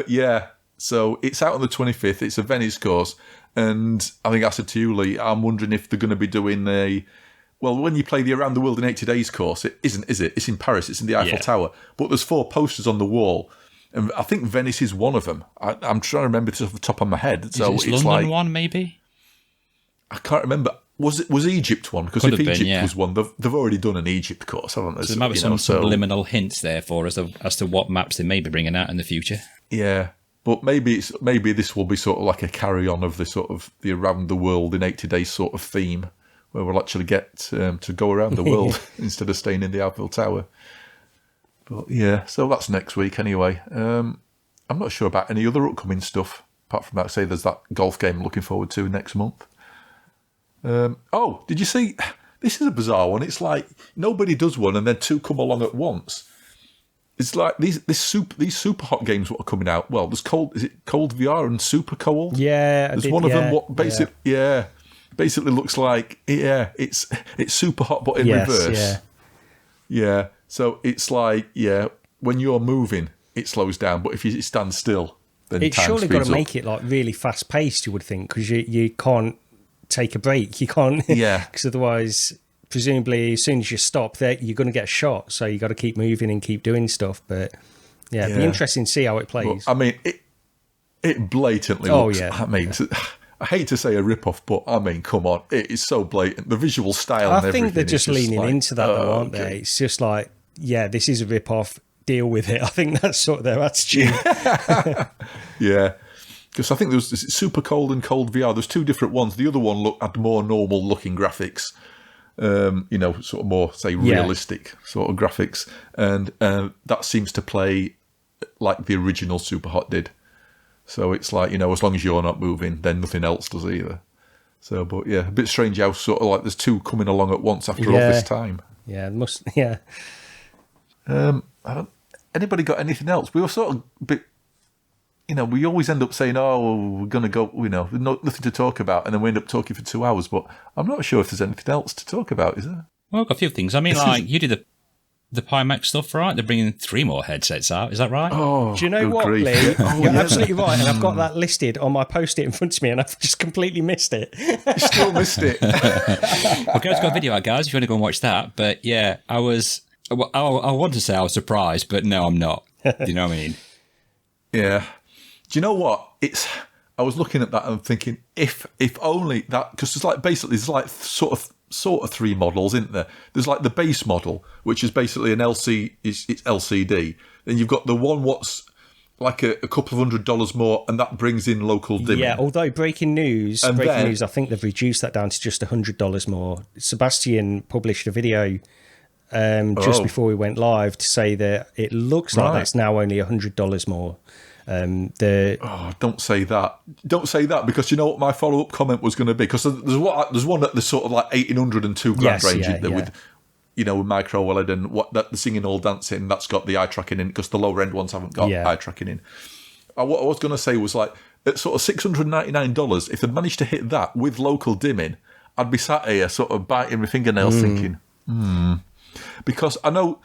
Yeah. So it's out on the 25th. It's a Venice course. And I think I said to you, Lee, I'm wondering if they're going to be doing when you play the Around the World in 80 Days course, it isn't, is it? It's in Paris. It's in the Eiffel Tower. But there's 4 posters on the wall. And I think Venice is one of them. I'm trying to remember this off the top of my head. So it's London one, maybe? I can't remember. Was Egypt one? Because if Egypt was one, they've already done an Egypt course, haven't they? So there might be some subliminal hints there for us as to what maps they may be bringing out in the future. Yeah, but maybe this will be sort of like a carry-on of the sort of the Around the World in 80 Days sort of theme, where we'll actually get to go around the world instead of staying in the Eiffel Tower. But yeah, so that's next week anyway. I'm not sure about any other upcoming stuff, apart from that, say there's that golf game I'm looking forward to next month. Did you see? This is a bizarre one. It's like nobody does one and then 2 come along at once. It's like these super hot games what are coming out. Well, there's Is it Cold VR and Super Cold? Yeah, there's one of them. What basically looks like it's super hot but in reverse. Yeah. So it's like when you're moving, it slows down, but if you stand still, then it's surely got to make it like really fast paced. You would think, because you can't take a break. You can't, because otherwise, presumably, as soon as you stop, there you're going to get shot. So you got to keep moving and keep doing stuff. But it'd be interesting to see how it plays. Well, I mean, it blatantly looks. I mean, I hate to say a rip-off, but I mean, come on, it is so blatant. The visual style. I think they're just leaning into that, though, aren't they? It's just like, this is a rip-off. Deal with it. I think that's sort of their attitude. Yeah. Because I think there was Super Cold and Cold VR. There's 2 different ones. The other one had more normal looking graphics, sort of more, say, realistic sort of graphics. And that seems to play like the original Super Hot did. So it's like, as long as you're not moving, then nothing else does either. So, but yeah, a bit strange how sort of like there's 2 coming along at once after all this time. Yeah, it must, Anybody got anything else? We were sort of a bit... we always end up saying, we're going to go, nothing to talk about, and then we end up talking for 2 hours, but I'm not sure if there's anything else to talk about, is there? Well, I've got a few things. I mean, you did the Pimax stuff, right? They're bringing 3 more headsets out, is that right? Oh, do you know what, grief. Lee? You're absolutely right, and I've got that listed on my post-it in front of me, and I've just completely missed it. You still missed it. Okay, let's got a video out, guys, if you want to go and watch that. But yeah, I want to say I was surprised, but no, I'm not. Do you know what I mean? Yeah. Do you know what? I was looking at that and thinking, if only that, because there's sort of 3 models, isn't there? There's like the base model, which is basically an it's LCD. Then you've got the one what's like a couple of $100 more, and that brings in local dimming. Yeah, although breaking news, I think they've reduced that down to just $100 more. Sebastian published a video just before we went live to say that it looks like that's now only $100 more. Don't say that. Don't say that, because you know what my follow-up comment was going to be? Because there's one at the sort of like 1,800 and $2,000 range. with micro OLED and what that the singing all dancing, that's got the eye tracking in, because the lower end ones haven't got eye tracking in. What I was going to say was like, at sort of $699, if they'd managed to hit that with local dimming, I'd be sat here sort of biting my fingernails thinking, because I know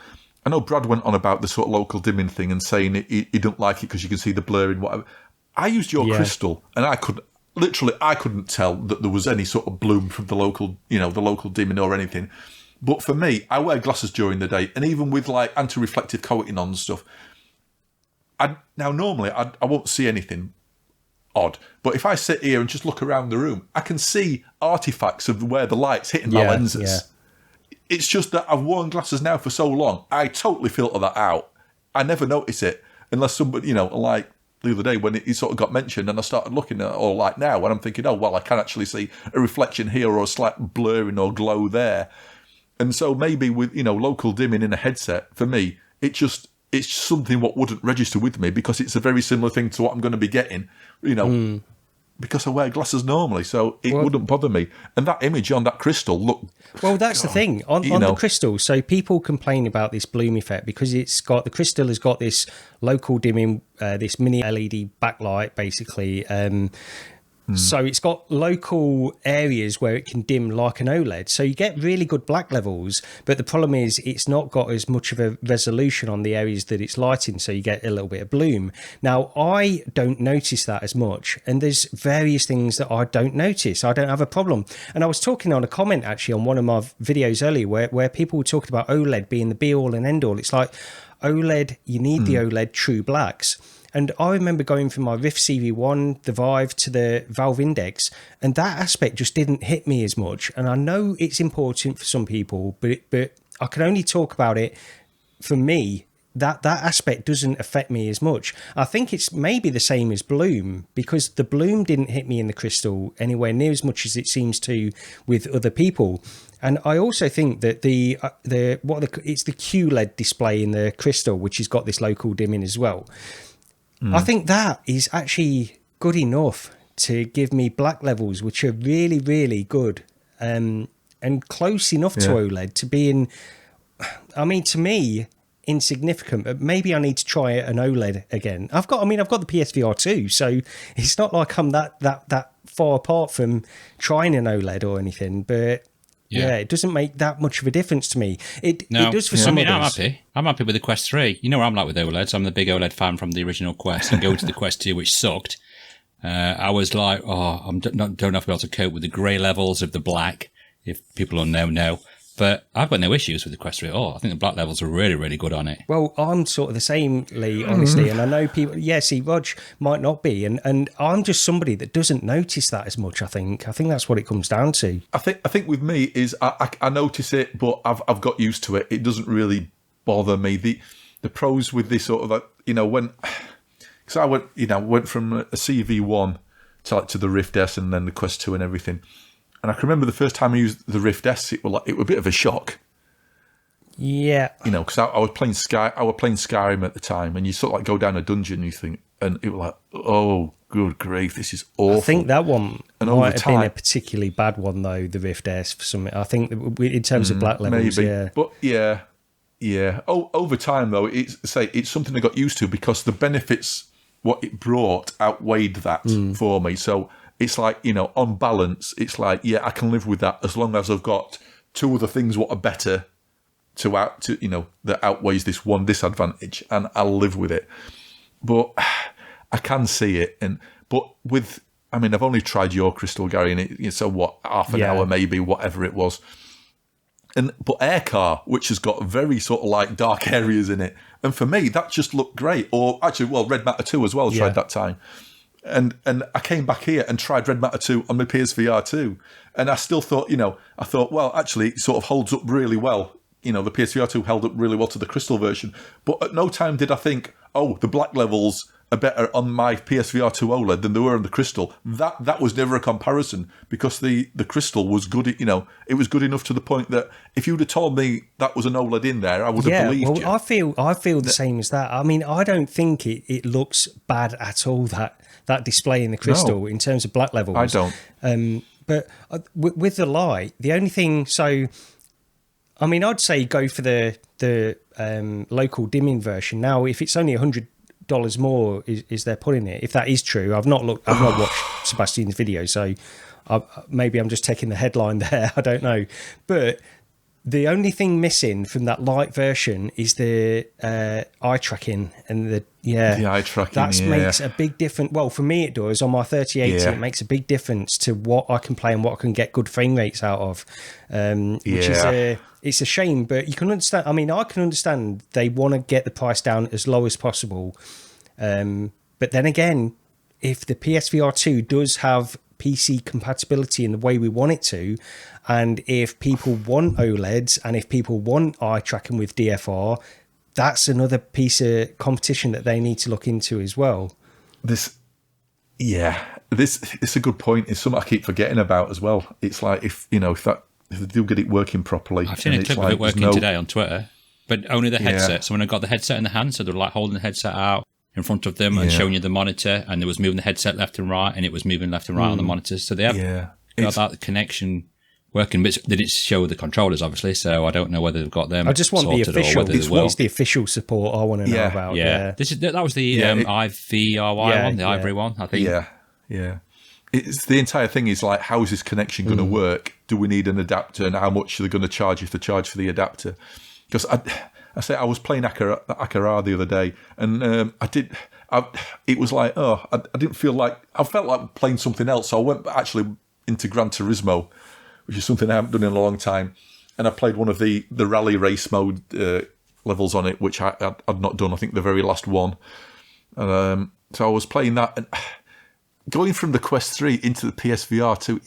Brad went on about the sort of local dimming thing and saying he didn't like it because you can see the blur in whatever. I used your crystal and I couldn't tell that there was any sort of bloom from the local, the local dimming or anything. But for me, I wear glasses during the day, and even with like anti-reflective coating on and stuff, normally I won't see anything odd. But if I sit here and just look around the room, I can see artifacts of where the light's hitting my lenses. Yeah. It's just that I've worn glasses now for so long, I totally filter that out. I never notice it unless somebody, like the other day when it sort of got mentioned and I started looking at it, or like now when I'm thinking, oh, well, I can actually see a reflection here or a slight blurring or glow there. And so maybe with, local dimming in a headset, for me, it's something what wouldn't register with me because it's a very similar thing to what I'm going to be getting, because I wear glasses normally, so it wouldn't bother me. And that image on that crystal looked... Well, that's the thing. On the crystal, so people complain about this bloom effect because the crystal has got this local dimming, this mini LED backlight, basically. So it's got local areas where it can dim like an OLED. So you get really good black levels, but the problem is it's not got as much of a resolution on the areas that it's lighting, so you get a little bit of bloom. Now, I don't notice that as much, and there's various things that I don't notice. I don't have a problem. And I was talking on a comment, actually, on one of my videos earlier where people were talking about OLED being the be-all and end-all. It's like, OLED, you need the OLED true blacks. And I remember going from my Rift CV1, the Vive, to the Valve Index, and that aspect just didn't hit me as much. And I know it's important for some people, but I can only talk about it for me. That aspect doesn't affect me as much. I think it's maybe the same as bloom, because the bloom didn't hit me in the crystal anywhere near as much as it seems to with other people. And I also think that it's the QLED display in the crystal, which has got this local dimming as well. I think that is actually good enough to give me black levels, which are really, really good, and close enough to OLED to be to me, insignificant. But maybe I need to try an OLED again. I've got the PSVR 2, so it's not like I'm that far apart from trying an OLED or anything, but. Yeah, it doesn't make that much of a difference to me. It does for some others. I'm happy with the Quest 3. You know where I'm like with OLEDs. I'm the big OLED fan from the original Quest, and go to the Quest 2, which sucked. I was like, I don't know if I'll be able to cope with the grey levels of the black, if people don't know. But I've got no issues with the Quest 3 at all. I think the black levels are really, really good on it. Well, I'm sort of the same, Lee, honestly. And I know people, see, Rog might not be. And I'm just somebody that doesn't notice that as much, I think. I think that's what it comes down to. I think with me is I notice it, but I've got used to it. It doesn't really bother me. The pros with this sort of, when... Because I went from a CV1 to the Rift S and then the Quest 2 and everything. And I can remember the first time I used the Rift S, it was a bit of a shock. Yeah. Because I was playing Skyrim at the time, and you sort of like go down a dungeon, you think, and it was like, oh, good grief, this is awful. I think that one might have been a particularly bad one, though, the Rift S, for some. I think in terms of black levels, maybe. Yeah. But yeah. Oh, over time, though, it's something I got used to because the benefits, what it brought, outweighed that for me. So it's like, on balance, it's like, I can live with that as long as I've got two other things what are better that outweighs this one disadvantage, and I'll live with it. But I can see it. I've only tried your crystal, Gary, and so what, half an hour maybe, whatever it was. But Aircar, which has got very sort of like dark areas in it, and for me that just looked great. Or actually, Red Matter 2 as well. Tried that time. And I came back here and tried Red Matter 2 on my PSVR 2, and I still thought, well, actually, it sort of holds up really well. The PSVR 2 held up really well to the crystal version, but at no time did I think, oh, the black levels are better on my PSVR 2 OLED than they were on the crystal. That was never a comparison, because the crystal was good. It was good enough to the point that if you'd have told me that was an OLED in there, I would have believed you. I feel the same as that. I mean, I don't think it looks bad at all, that display in the crystal in terms of black levels. I don't. But with the light, the only thing, so I mean, I'd say go for the local dimming version. Now, if it's only $100 more, is they're putting it? If that is true, I've not watched Sebastian's video, so maybe I'm just taking the headline there. I don't know, but the only thing missing from that light version is the eye tracking and the eye tracking. That makes a big difference. Well, for me it does. On my 3080, it makes a big difference to what I can play and what I can get good frame rates out of. Which is it's a shame, but you can understand. I mean, I can understand they want to get the price down as low as possible. But then again, if the PSVR 2 does have PC compatibility in the way we want it to, and if people want OLEDs and if people want eye tracking with DFR, that's another piece of competition that they need to look into as well. This it's a good point. It's something I keep forgetting about as well. It's like if they do get it working properly. I've seen a clip of it working today on Twitter, but only the headset. So when I got the headset in the hand, so they're like holding the headset out in front of them and showing you the monitor, and it was moving the headset left and right, and it was moving left and right on the monitors. So they have got that connection working, but they didn't show the controllers, obviously, so I don't know whether they've got them. I just want the official. It's the official support I want to know about. Yeah. That was the IVRY one, the Ivory one, I think. Yeah. It's the entire thing is like, how is this connection going to work? Do we need an adapter, and how much are they going to charge if they charge for the adapter? Because I was playing Akka the other day, and it was like, I didn't feel like, I felt like playing something else. So I went actually into Gran Turismo, which is something I haven't done in a long time. And I played one of the rally race mode levels on it, which I'd not done, I think the very last one. So I was playing that, and going from the Quest 3 into the PSVR 2,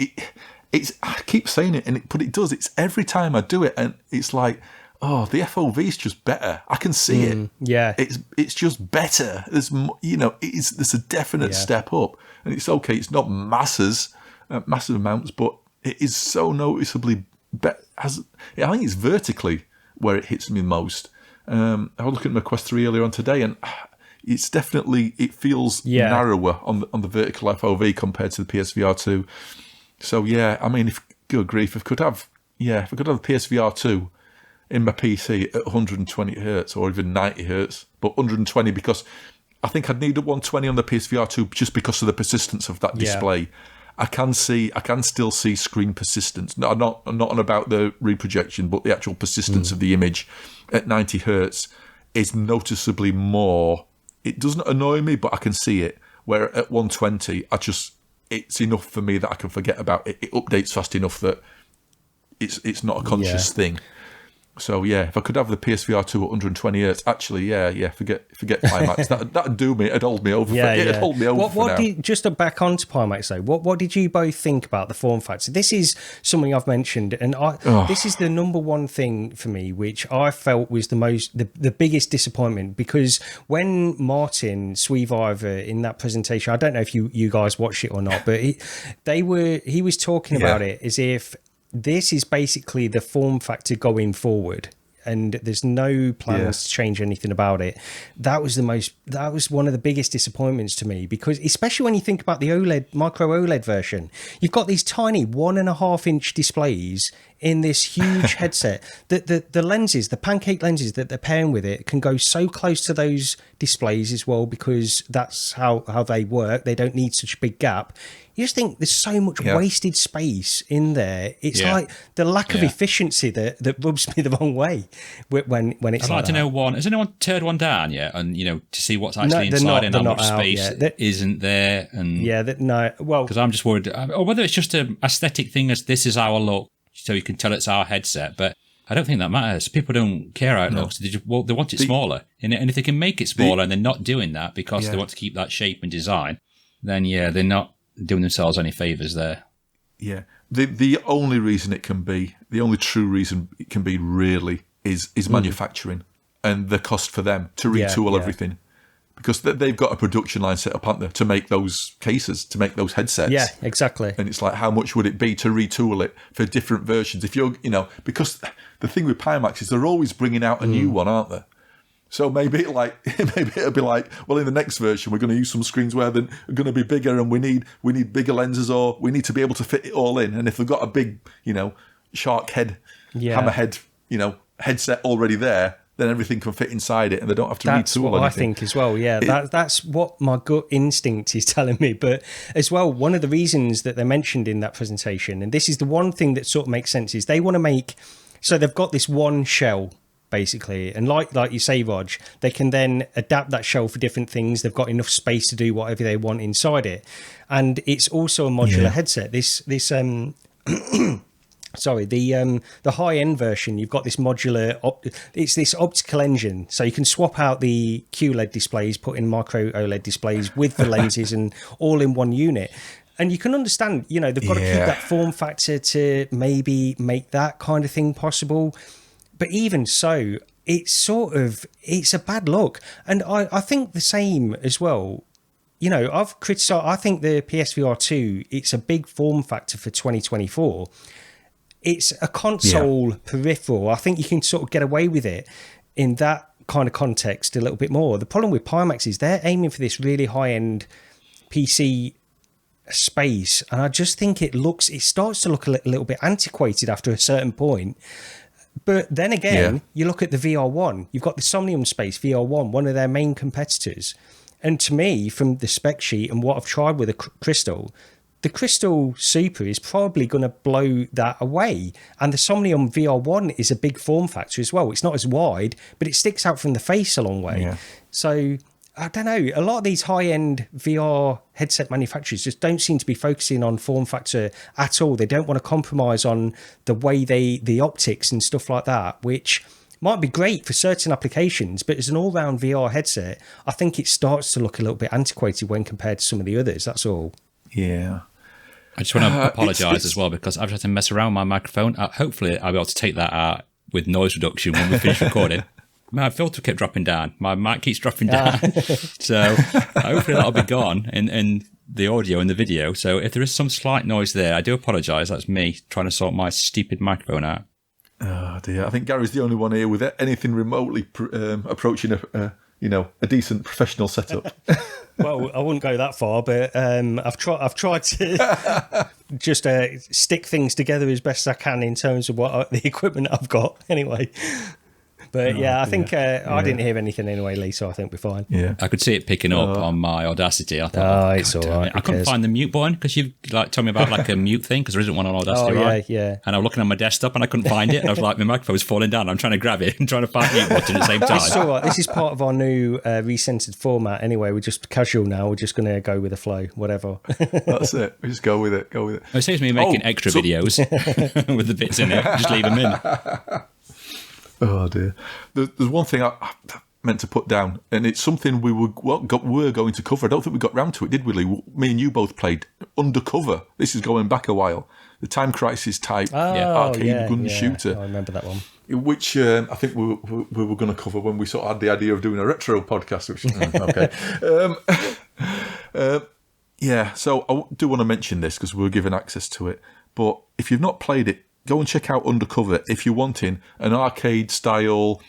I keep saying it, but it does. It's every time I do it, and it's like, the FOV is just better. I can see it. Yeah, it's just better. There's there's a definite step up, and it's okay. It's not massive amounts, but it is so noticeably better. I think it's vertically where it hits me most. I was looking at my Quest 3 earlier on today, and it's definitely, it feels narrower on the vertical FOV compared to the PSVR 2. So I mean, good grief, if I could have the PSVR 2 in my PC at 120 hertz or even 90 hertz, but 120 because I think I'd need a 120 on the PSVR 2 just because of the persistence of that display. I can still see screen persistence. No, I'm not on about the reprojection, but the actual persistence of the image at 90 hertz is noticeably more. It doesn't annoy me, but I can see it. Where at 120, it's enough for me that I can forget about it. It updates fast enough that it's not a conscious thing. So if I could have the PSVR 2 at 120 hertz, actually, forget Pimax. That'd do me. It'd hold me over. It'd hold me over for now. Just back onto Pimax though, what did you both think about the form factor? This is something I've mentioned, and this is the number one thing for me, which I felt was the biggest disappointment, because when Martin Sweeviver in that presentation, I don't know if you guys watched it or not, but he was talking about it as if this is basically the form factor going forward, and there's no plans to change anything about it. That was one of the biggest disappointments to me, because especially when you think about the OLED, micro OLED version, you've got these tiny 1.5-inch displays in this huge headset. The lenses, the pancake lenses that they're pairing with it, can go so close to those displays as well, because that's how they work. They don't need such a big gap. You just think there's so much wasted space in there. It's like the lack of efficiency that rubs me the wrong way when it's I'd like to know has anyone turned one down yet? And, to see what's actually inside and how much space isn't there. And because I'm just worried, or whether it's just an aesthetic thing, as this is our look, so you can tell it's our headset. But I don't think that matters. People don't care how it looks. They want it smaller. And if they can make it smaller and they're not doing that because they want to keep that shape and design, then they're not doing themselves any favours there. Yeah. The only reason it can be, the only true reason it can be really is manufacturing and the cost for them to retool everything. Because they've got a production line set up, haven't they, to make those cases, to make those headsets. Yeah, exactly. And it's like, how much would it be to retool it for different versions? If you're, because the thing with Pimax is they're always bringing out a new one, aren't they? So maybe it'll be like, well, in the next version, we're going to use some screens where they're going to be bigger, and we need bigger lenses, or we need to be able to fit it all in. And if they've got a big, shark head, hammer head headset already there, then everything can fit inside it and they don't have to retool anything. That's what I think as well, yeah. That's what my gut instinct is telling me. But as well, one of the reasons that they mentioned in that presentation, and this is the one thing that sort of makes sense, is they want to make... So they've got this one shell, basically, and like you say, Rog, they can then adapt that shell for different things. They've got enough space to do whatever they want inside it. And it's also a modular headset. Sorry, the high-end version, you've got this modular... it's this optical engine, so you can swap out the QLED displays, put in micro OLED displays with the lenses and all in one unit. And you can understand, they've got to keep that form factor to maybe make that kind of thing possible. But even so, it's a bad look. And I think the same as well. I've criticised... I think the PSVR 2, it's a big form factor for 2024. It's a console peripheral. I think you can sort of get away with it in that kind of context a little bit more. The problem with Pimax is they're aiming for this really high-end PC space, and I just think it starts to look a little bit antiquated after a certain point. But then again, you look at the VR1, you've got the Somnium Space VR1, one of their main competitors. And to me, from the spec sheet and what I've tried with the Crystal, the Crystal Super is probably going to blow that away. And the Somnium VR1 is a big form factor as well. It's not as wide, but it sticks out from the face a long way. Yeah. So, I don't know. A lot of these high-end VR headset manufacturers just don't seem to be focusing on form factor at all. They don't want to compromise on the way the optics and stuff like that, which might be great for certain applications, but as an all-round VR headset, I think it starts to look a little bit antiquated when compared to some of the others. That's all. Yeah. I just want to apologise as well, because I've had to mess around with my microphone. Hopefully, I'll be able to take that out with noise reduction when we finish recording. My filter kept dropping down. My mic keeps dropping down. So hopefully that'll be gone in the audio and the video. So if there is some slight noise there, I do apologise. That's me trying to sort my stupid microphone out. Oh dear! I think Gary's the only one here with anything remotely approaching a decent professional setup. Well, I wouldn't go that far, but I've tried to just stick things together as best as I can in terms of the equipment I've got. Anyway. But I think I didn't hear anything anyway, Lee, so I think we're fine. Yeah, I could see it picking up on my Audacity. I thought, it's all right. I couldn't find the mute button because you told me about like a mute thing, because there isn't one on Audacity, right? Yeah. And I was looking on my desktop and I couldn't find it. And I was like, my microphone was falling down. I'm trying to grab it and trying to find the mute button at the same time. It's all right. This is part of our new Recentered format. Anyway, we're just casual now. We're just going to go with the flow, whatever. That's it. We just go with it. It saves me making extra videos with the bits in it. Just leave them in. Oh dear. There's one thing I meant to put down, and it's something we were going to cover. I don't think we got round to it, did we, Lee? Me and you both played Undercover. This is going back a while. The Time Crisis type arcade gun shooter. I remember that one. Which I think we were going to cover when we sort of had the idea of doing a retro podcast. Which, okay. So I do want to mention this because we were given access to it. But if you've not played it, go and check out Undercover if you're wanting an arcade-style,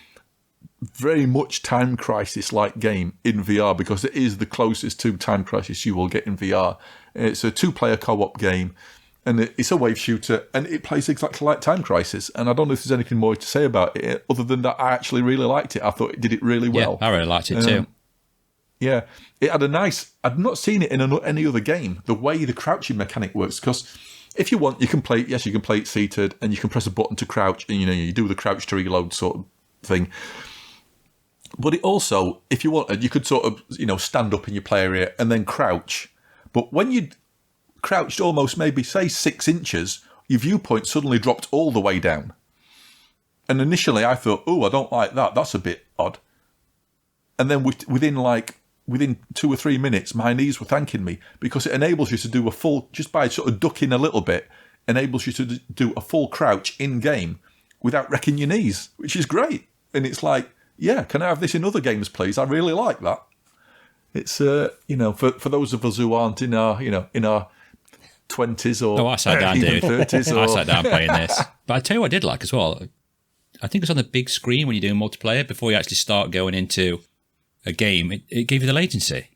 very much Time Crisis-like game in VR, because it is the closest to Time Crisis you will get in VR. It's a two-player co-op game, and it's a wave shooter, and it plays exactly like Time Crisis. And I don't know if there's anything more to say about it, other than that I actually really liked it. I thought it did it really well. Yeah, I really liked it too. Yeah, it had a nice... I'd not seen it in any other game, the way the crouching mechanic works, because... If you want, you can play it seated, and you can press a button to crouch, and you do the crouch to reload sort of thing. But it also, if you wanted, you could sort of stand up in your play area and then crouch. But when you crouched almost maybe say 6 inches, your viewpoint suddenly dropped all the way down. And initially I thought, I don't like that. That's a bit odd. And then within 2 or 3 minutes, my knees were thanking me, because it enables you to do a full, just by sort of ducking a little bit, enables you to do a full crouch in-game without wrecking your knees, which is great. And it's like, can I have this in other games, please? I really like that. It's, for those of us who aren't in our 20s or I sat down, even dude. 30s. I sat down playing this. But I tell you what I did like as well. I think it's on the big screen when you're doing multiplayer, before you actually start going into a game, it gave you the latency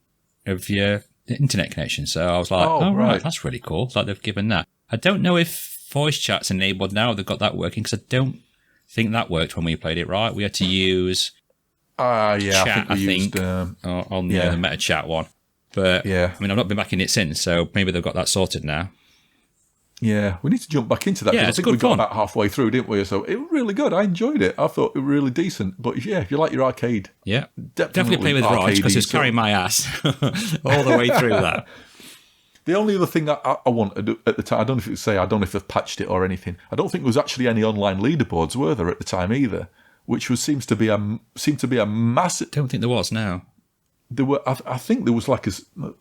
of your internet connection. So I was like, right, that's really cool. It's like they've given that. I don't know if voice chat's enabled now. They've got that working, because I don't think that worked when we played it, right? We had to use chat, I think on the meta chat one. But I mean, I've not been back in it since, so maybe they've got that sorted now. Yeah, we need to jump back into that. Yeah, I think we got about halfway through, didn't we? So it was really good. I enjoyed it. I thought it was really decent. But yeah, if you like your arcade, definitely play with Raj because it's carrying my ass all the way through that. The only other thing I wanted at the time, I don't know if they've patched it or anything. I don't think there was actually any online leaderboards, were there, at the time either? Which seemed to be a massive. I don't think there was now. There were. I think there was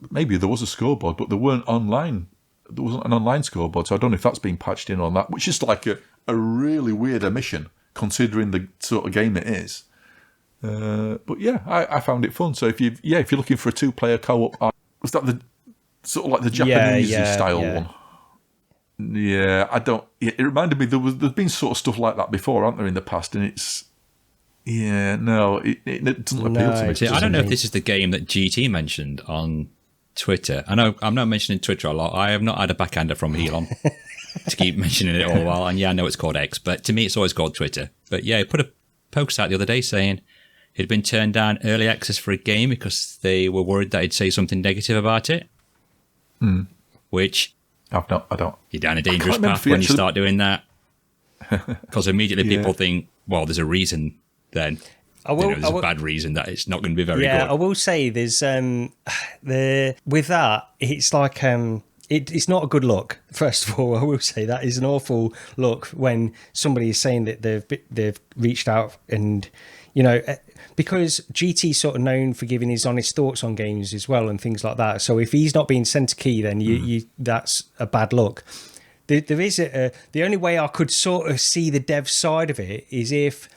maybe there was a scoreboard, but there weren't online. There wasn't an online scoreboard, so I don't know if that's been patched in on that, which is like a really weird omission considering the sort of game it is. But yeah, I found it fun. So if you're looking for a 2-player co-op, was that the sort of like the Japanese style one? Yeah, I don't. It reminded me there's been sort of stuff like that before, aren't there, in the past, and it's. Yeah, no, it doesn't appeal to me. See, I don't know if this is the game that GT mentioned on Twitter. I know I'm not mentioning Twitter a lot. I have not had a backhander from Elon to keep mentioning it all the while. And yeah, I know it's called X, but to me it's always called Twitter. But yeah, he put a post out the other day saying he'd been turned down early access for a game because they were worried that he'd say something negative about it. Which I don't. You're down a dangerous path when you start doing that. Because immediately people think, well, there's a reason then. There's a bad reason that it's not going to be very good. Yeah, I will say there's with that, it's like it's not a good look. First of all, I will say that is an awful look when somebody is saying that they've reached out and because GT's sort of known for giving his honest thoughts on games as well and things like that. So if he's not being sent a key, then you that's a bad look. There is the only way I could sort of see the dev side of it is if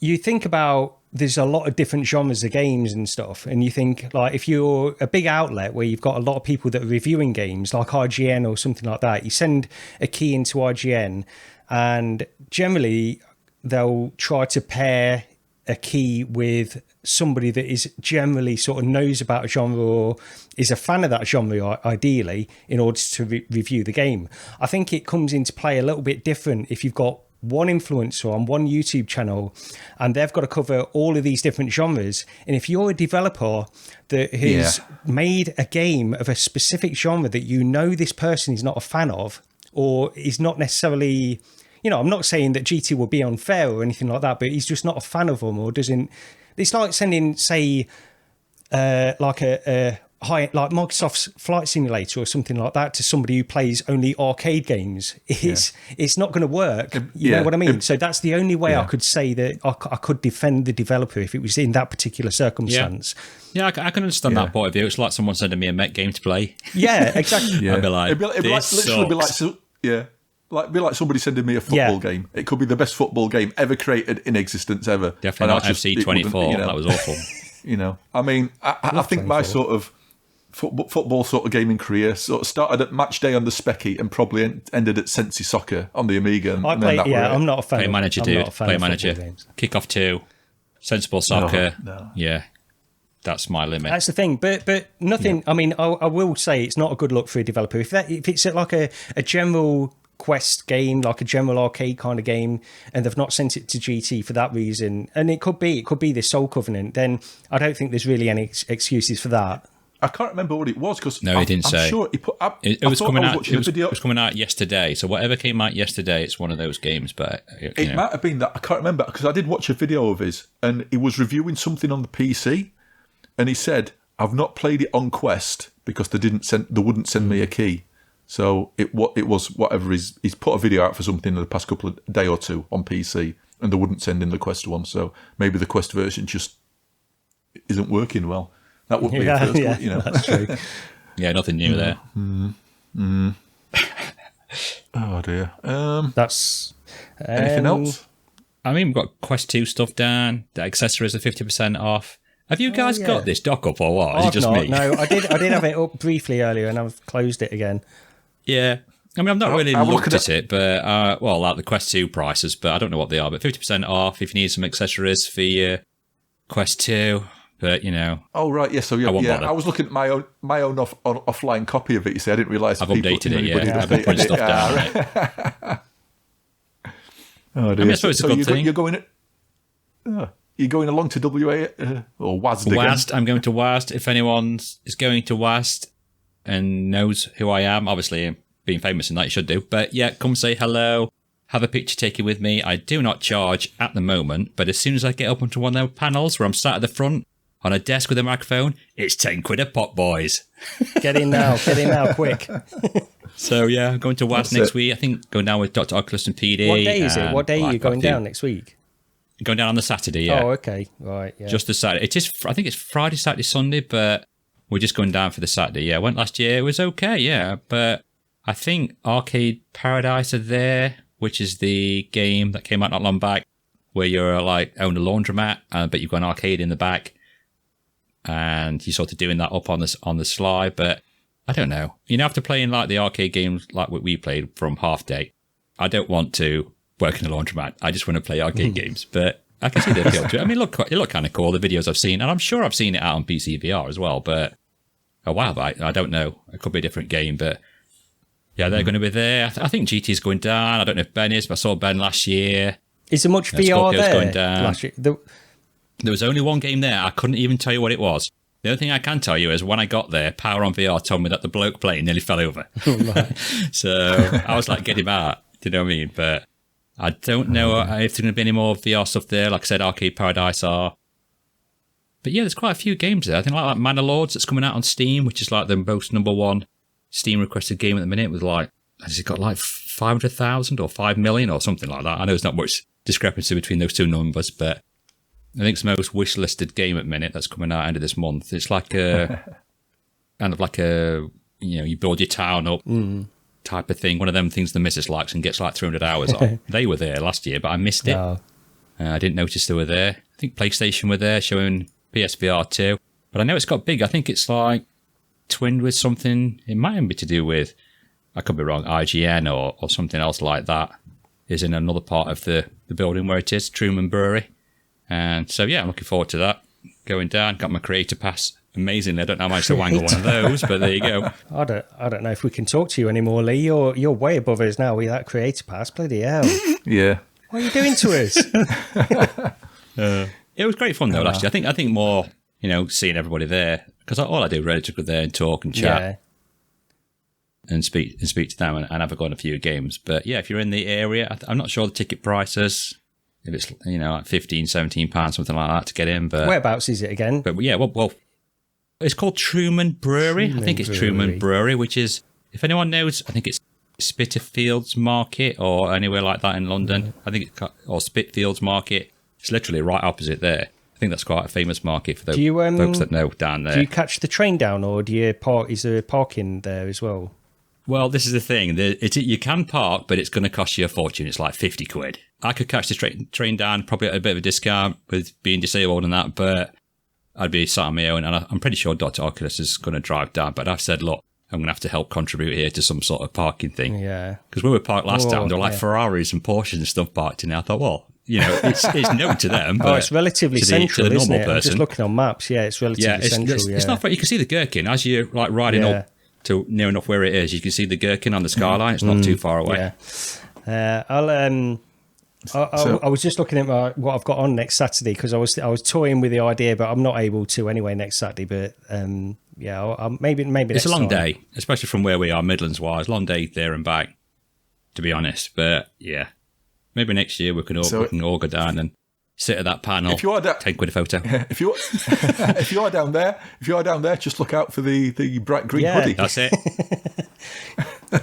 you think about there's a lot of different genres of games and stuff, and you think like if you're a big outlet where you've got a lot of people that are reviewing games like IGN or something like that, you send a key into IGN and generally they'll try to pair a key with somebody that is generally sort of knows about a genre or is a fan of that genre ideally in order to review the game. I think it comes into play a little bit different if you've got one influencer on one YouTube channel and they've got to cover all of these different genres. And if you're a developer that has made a game of a specific genre that this person is not a fan of or is not necessarily, I'm not saying that GT will be unfair or anything like that, but he's just not a fan of them or doesn't. It's like sending, say, like a Microsoft's Flight Simulator or something like that to somebody who plays only arcade games. It's not going to work. You know what I mean? So that's the only way I could say that I could defend the developer if it was in that particular circumstance. Yeah, I can understand that point of view. It's like someone sending me a mech game to play. Yeah, exactly. I'd be like, be like somebody sending me a football game. It could be the best football game ever created in existence ever. Definitely not FC24. That was awful. I mean, I think my sort of football sort of gaming career sort of started at Match Day on the Specky and probably ended at Sensi Soccer on the Amiga. And I'm not a fan. Play Manager, dude. Play Manager. Kickoff 2, Sensible Soccer. No. Yeah. That's my limit. That's the thing, but nothing. Yeah. I mean, I will say it's not a good look for a developer if it's like a general quest game, like a general arcade kind of game, and they've not sent it to GT for that reason, and it could be the Soul Covenant. Then I don't think there's really any excuses for that. I can't remember what it was because he didn't say. I'm sure he put. It was coming out. It was coming out yesterday. So whatever came out yesterday, it's one of those games. But it might have been that I can't remember because I did watch a video of his, and he was reviewing something on the PC, and he said, "I've not played it on Quest because they wouldn't send me a key." So it was whatever he's put a video out for something in the past couple of day or two on PC, and they wouldn't send in the Quest one. So maybe the Quest version just isn't working well. That would be a first one, That's true. Yeah, nothing new there. Oh dear. That's anything else? I mean, we've got Quest 2 stuff down. The accessories are 50% off. Have you guys got this dock up or what? Is it just me? No, I did have it up briefly earlier and I've closed it again. Yeah. I mean, I've not really looked at it, but, like the Quest 2 prices, but I don't know what they are. But 50% off if you need some accessories for your Quest 2. But, Oh, right, yeah, so I was looking at my own offline copy of it, you see. I didn't realise I've updated it, I've been putting stuff down. Oh, dear. I mean, I suppose it's a good thing. You're going along to WA or WASD again? WASD. I'm going to WASD. If anyone is going to WASD and knows who I am, obviously being famous in that, you should do. But yeah, come say hello. Have a picture taken with me. I do not charge at the moment, but as soon as I get up onto one of those panels where I'm sat at the front on a desk with a microphone, it's 10 quid a pop, boys. Get in now, quick. So yeah, I'm going to WASD next week. I think going down with Dr. Oculus and PD. What day is it? What day are you going down next week? Going down on the Saturday, yeah. Oh, okay. Right, yeah. Just the Saturday. I think it's Friday, Saturday, Sunday, but we're just going down for the Saturday. Yeah, I went last year. It was okay, yeah. But I think Arcade Paradise are there, which is the game that came out not long back, where you're like own a laundromat, but you've got an arcade in the back, and you're sort of doing that up on the slide. But I don't know. After playing like the arcade games like what we played from Half Day, I don't want to work in a laundromat. I just want to play arcade games. But I can see the appeal to it. I mean, it looked kind of cool, the videos I've seen, and I'm sure I've seen it out on PCVR as well. But a while back, I don't know. It could be a different game, but. Yeah, they're going to be there. I think GT's going down. I don't know if Ben is, but I saw Ben last year. Is there much VR Scorpio's there? Going down. Last year? There was only one game there. I couldn't even tell you what it was. The only thing I can tell you is when I got there, Power on VR told me that the bloke playing nearly fell over. So I was like, get him out. Do you know what I mean? But I don't know if there's going to be any more VR stuff there. Like I said, Arcade Paradise are. But yeah, there's quite a few games there. I think like Manor Lords that's coming out on Steam, which is like the most #1 Steam requested game at the minute with like, has it got like 500,000 or 5 million or something like that? I know there's not much discrepancy between those two numbers, but I think it's the most wish listed game at the minute that's coming out end of this month. It's like a kind of like a, you build your town up type of thing. One of them things the missus likes and gets like 300 hours on. They were there last year, but I missed it. Oh. I didn't notice they were there. I think PlayStation were there showing PSVR 2, but I know it's got big. I think it's like twinned with something. It might be to do with, I could be wrong, IGN or something else like that is in another part of the building where it is, Truman Brewery. And so yeah, I'm looking forward to that. Going down, got my creator pass. Amazingly, I don't know how much to wangle one of those, but there you go. I don't know if we can talk to you anymore, Lee. You're way above us now with that creator pass. Bloody hell. Yeah. What are you doing to us? It was great fun though last year. I think more, seeing everybody there, because all I do really is to go there and talk and chat and speak to them and have a go on a few games. But yeah, if you're in the area, I'm not sure the ticket prices, if it's like £15-17 something like that to get in. But whereabouts is it again? But yeah, well, it's called Truman Brewery. I think it's Truman Brewery, which is, if anyone knows, I think it's Spitalfields Market or anywhere like that in London. I think or Spitfields Market. It's literally right opposite there. I think that's quite a famous market for those folks that know down there. Do you catch the train down, or do you park? Is there parking there as well? Well, this is the thing. You can park, but it's going to cost you a fortune. It's like 50 quid. I could catch the train down, probably at a bit of a discount with being disabled and that, but I'd be sat on my own, and I'm pretty sure Dr. Oculus is going to drive down. But I've said, look, I'm going to have to help contribute here to some sort of parking thing. Yeah. Because we were parked last time, there were like Ferraris and Porsches and stuff parked in there. I thought, well, it's known to them. But it's relatively central, to the isn't normal it? person. I'm just looking on maps. Yeah, it's relatively central. It's not far. You can see the Gherkin as you're like riding up to near enough where it is. You can see the Gherkin on the skyline. It's not too far away. Yeah. I was just looking at what I've got on next Saturday because I was toying with the idea, but I'm not able to anyway next Saturday. But maybe it's a long day, especially from where we are, Midlands wise. Long day there and back, to be honest. But yeah, maybe next year we can all go down and sit at that panel. If you are 10 quid a photo. If you are down there, just look out for the bright green hoodie. That's it.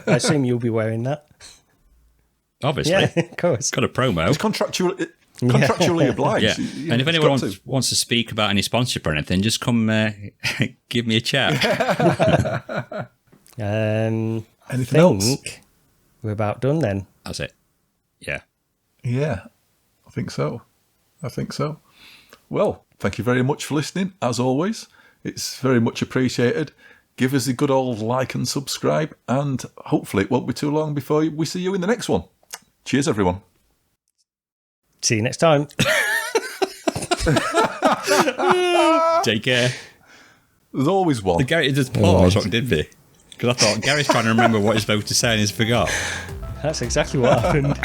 I assume you'll be wearing that. Obviously, yeah, of course. Got a promo. It's contractually obliged. Yeah. And if anyone wants to speak about any sponsorship or anything, just come give me a chat. Anything else? We're about done then. That's it. Yeah. Yeah, I think so. Well, thank you very much for listening. As always, it's very much appreciated. Give us a good old like and subscribe, and hopefully it won't be too long before we see you in the next one. Cheers, everyone. See you next time. Take care. There's always one. Gary just paused, didn't he? Because I thought Gary's trying to remember what he's supposed to say and he's forgot. That's exactly what happened.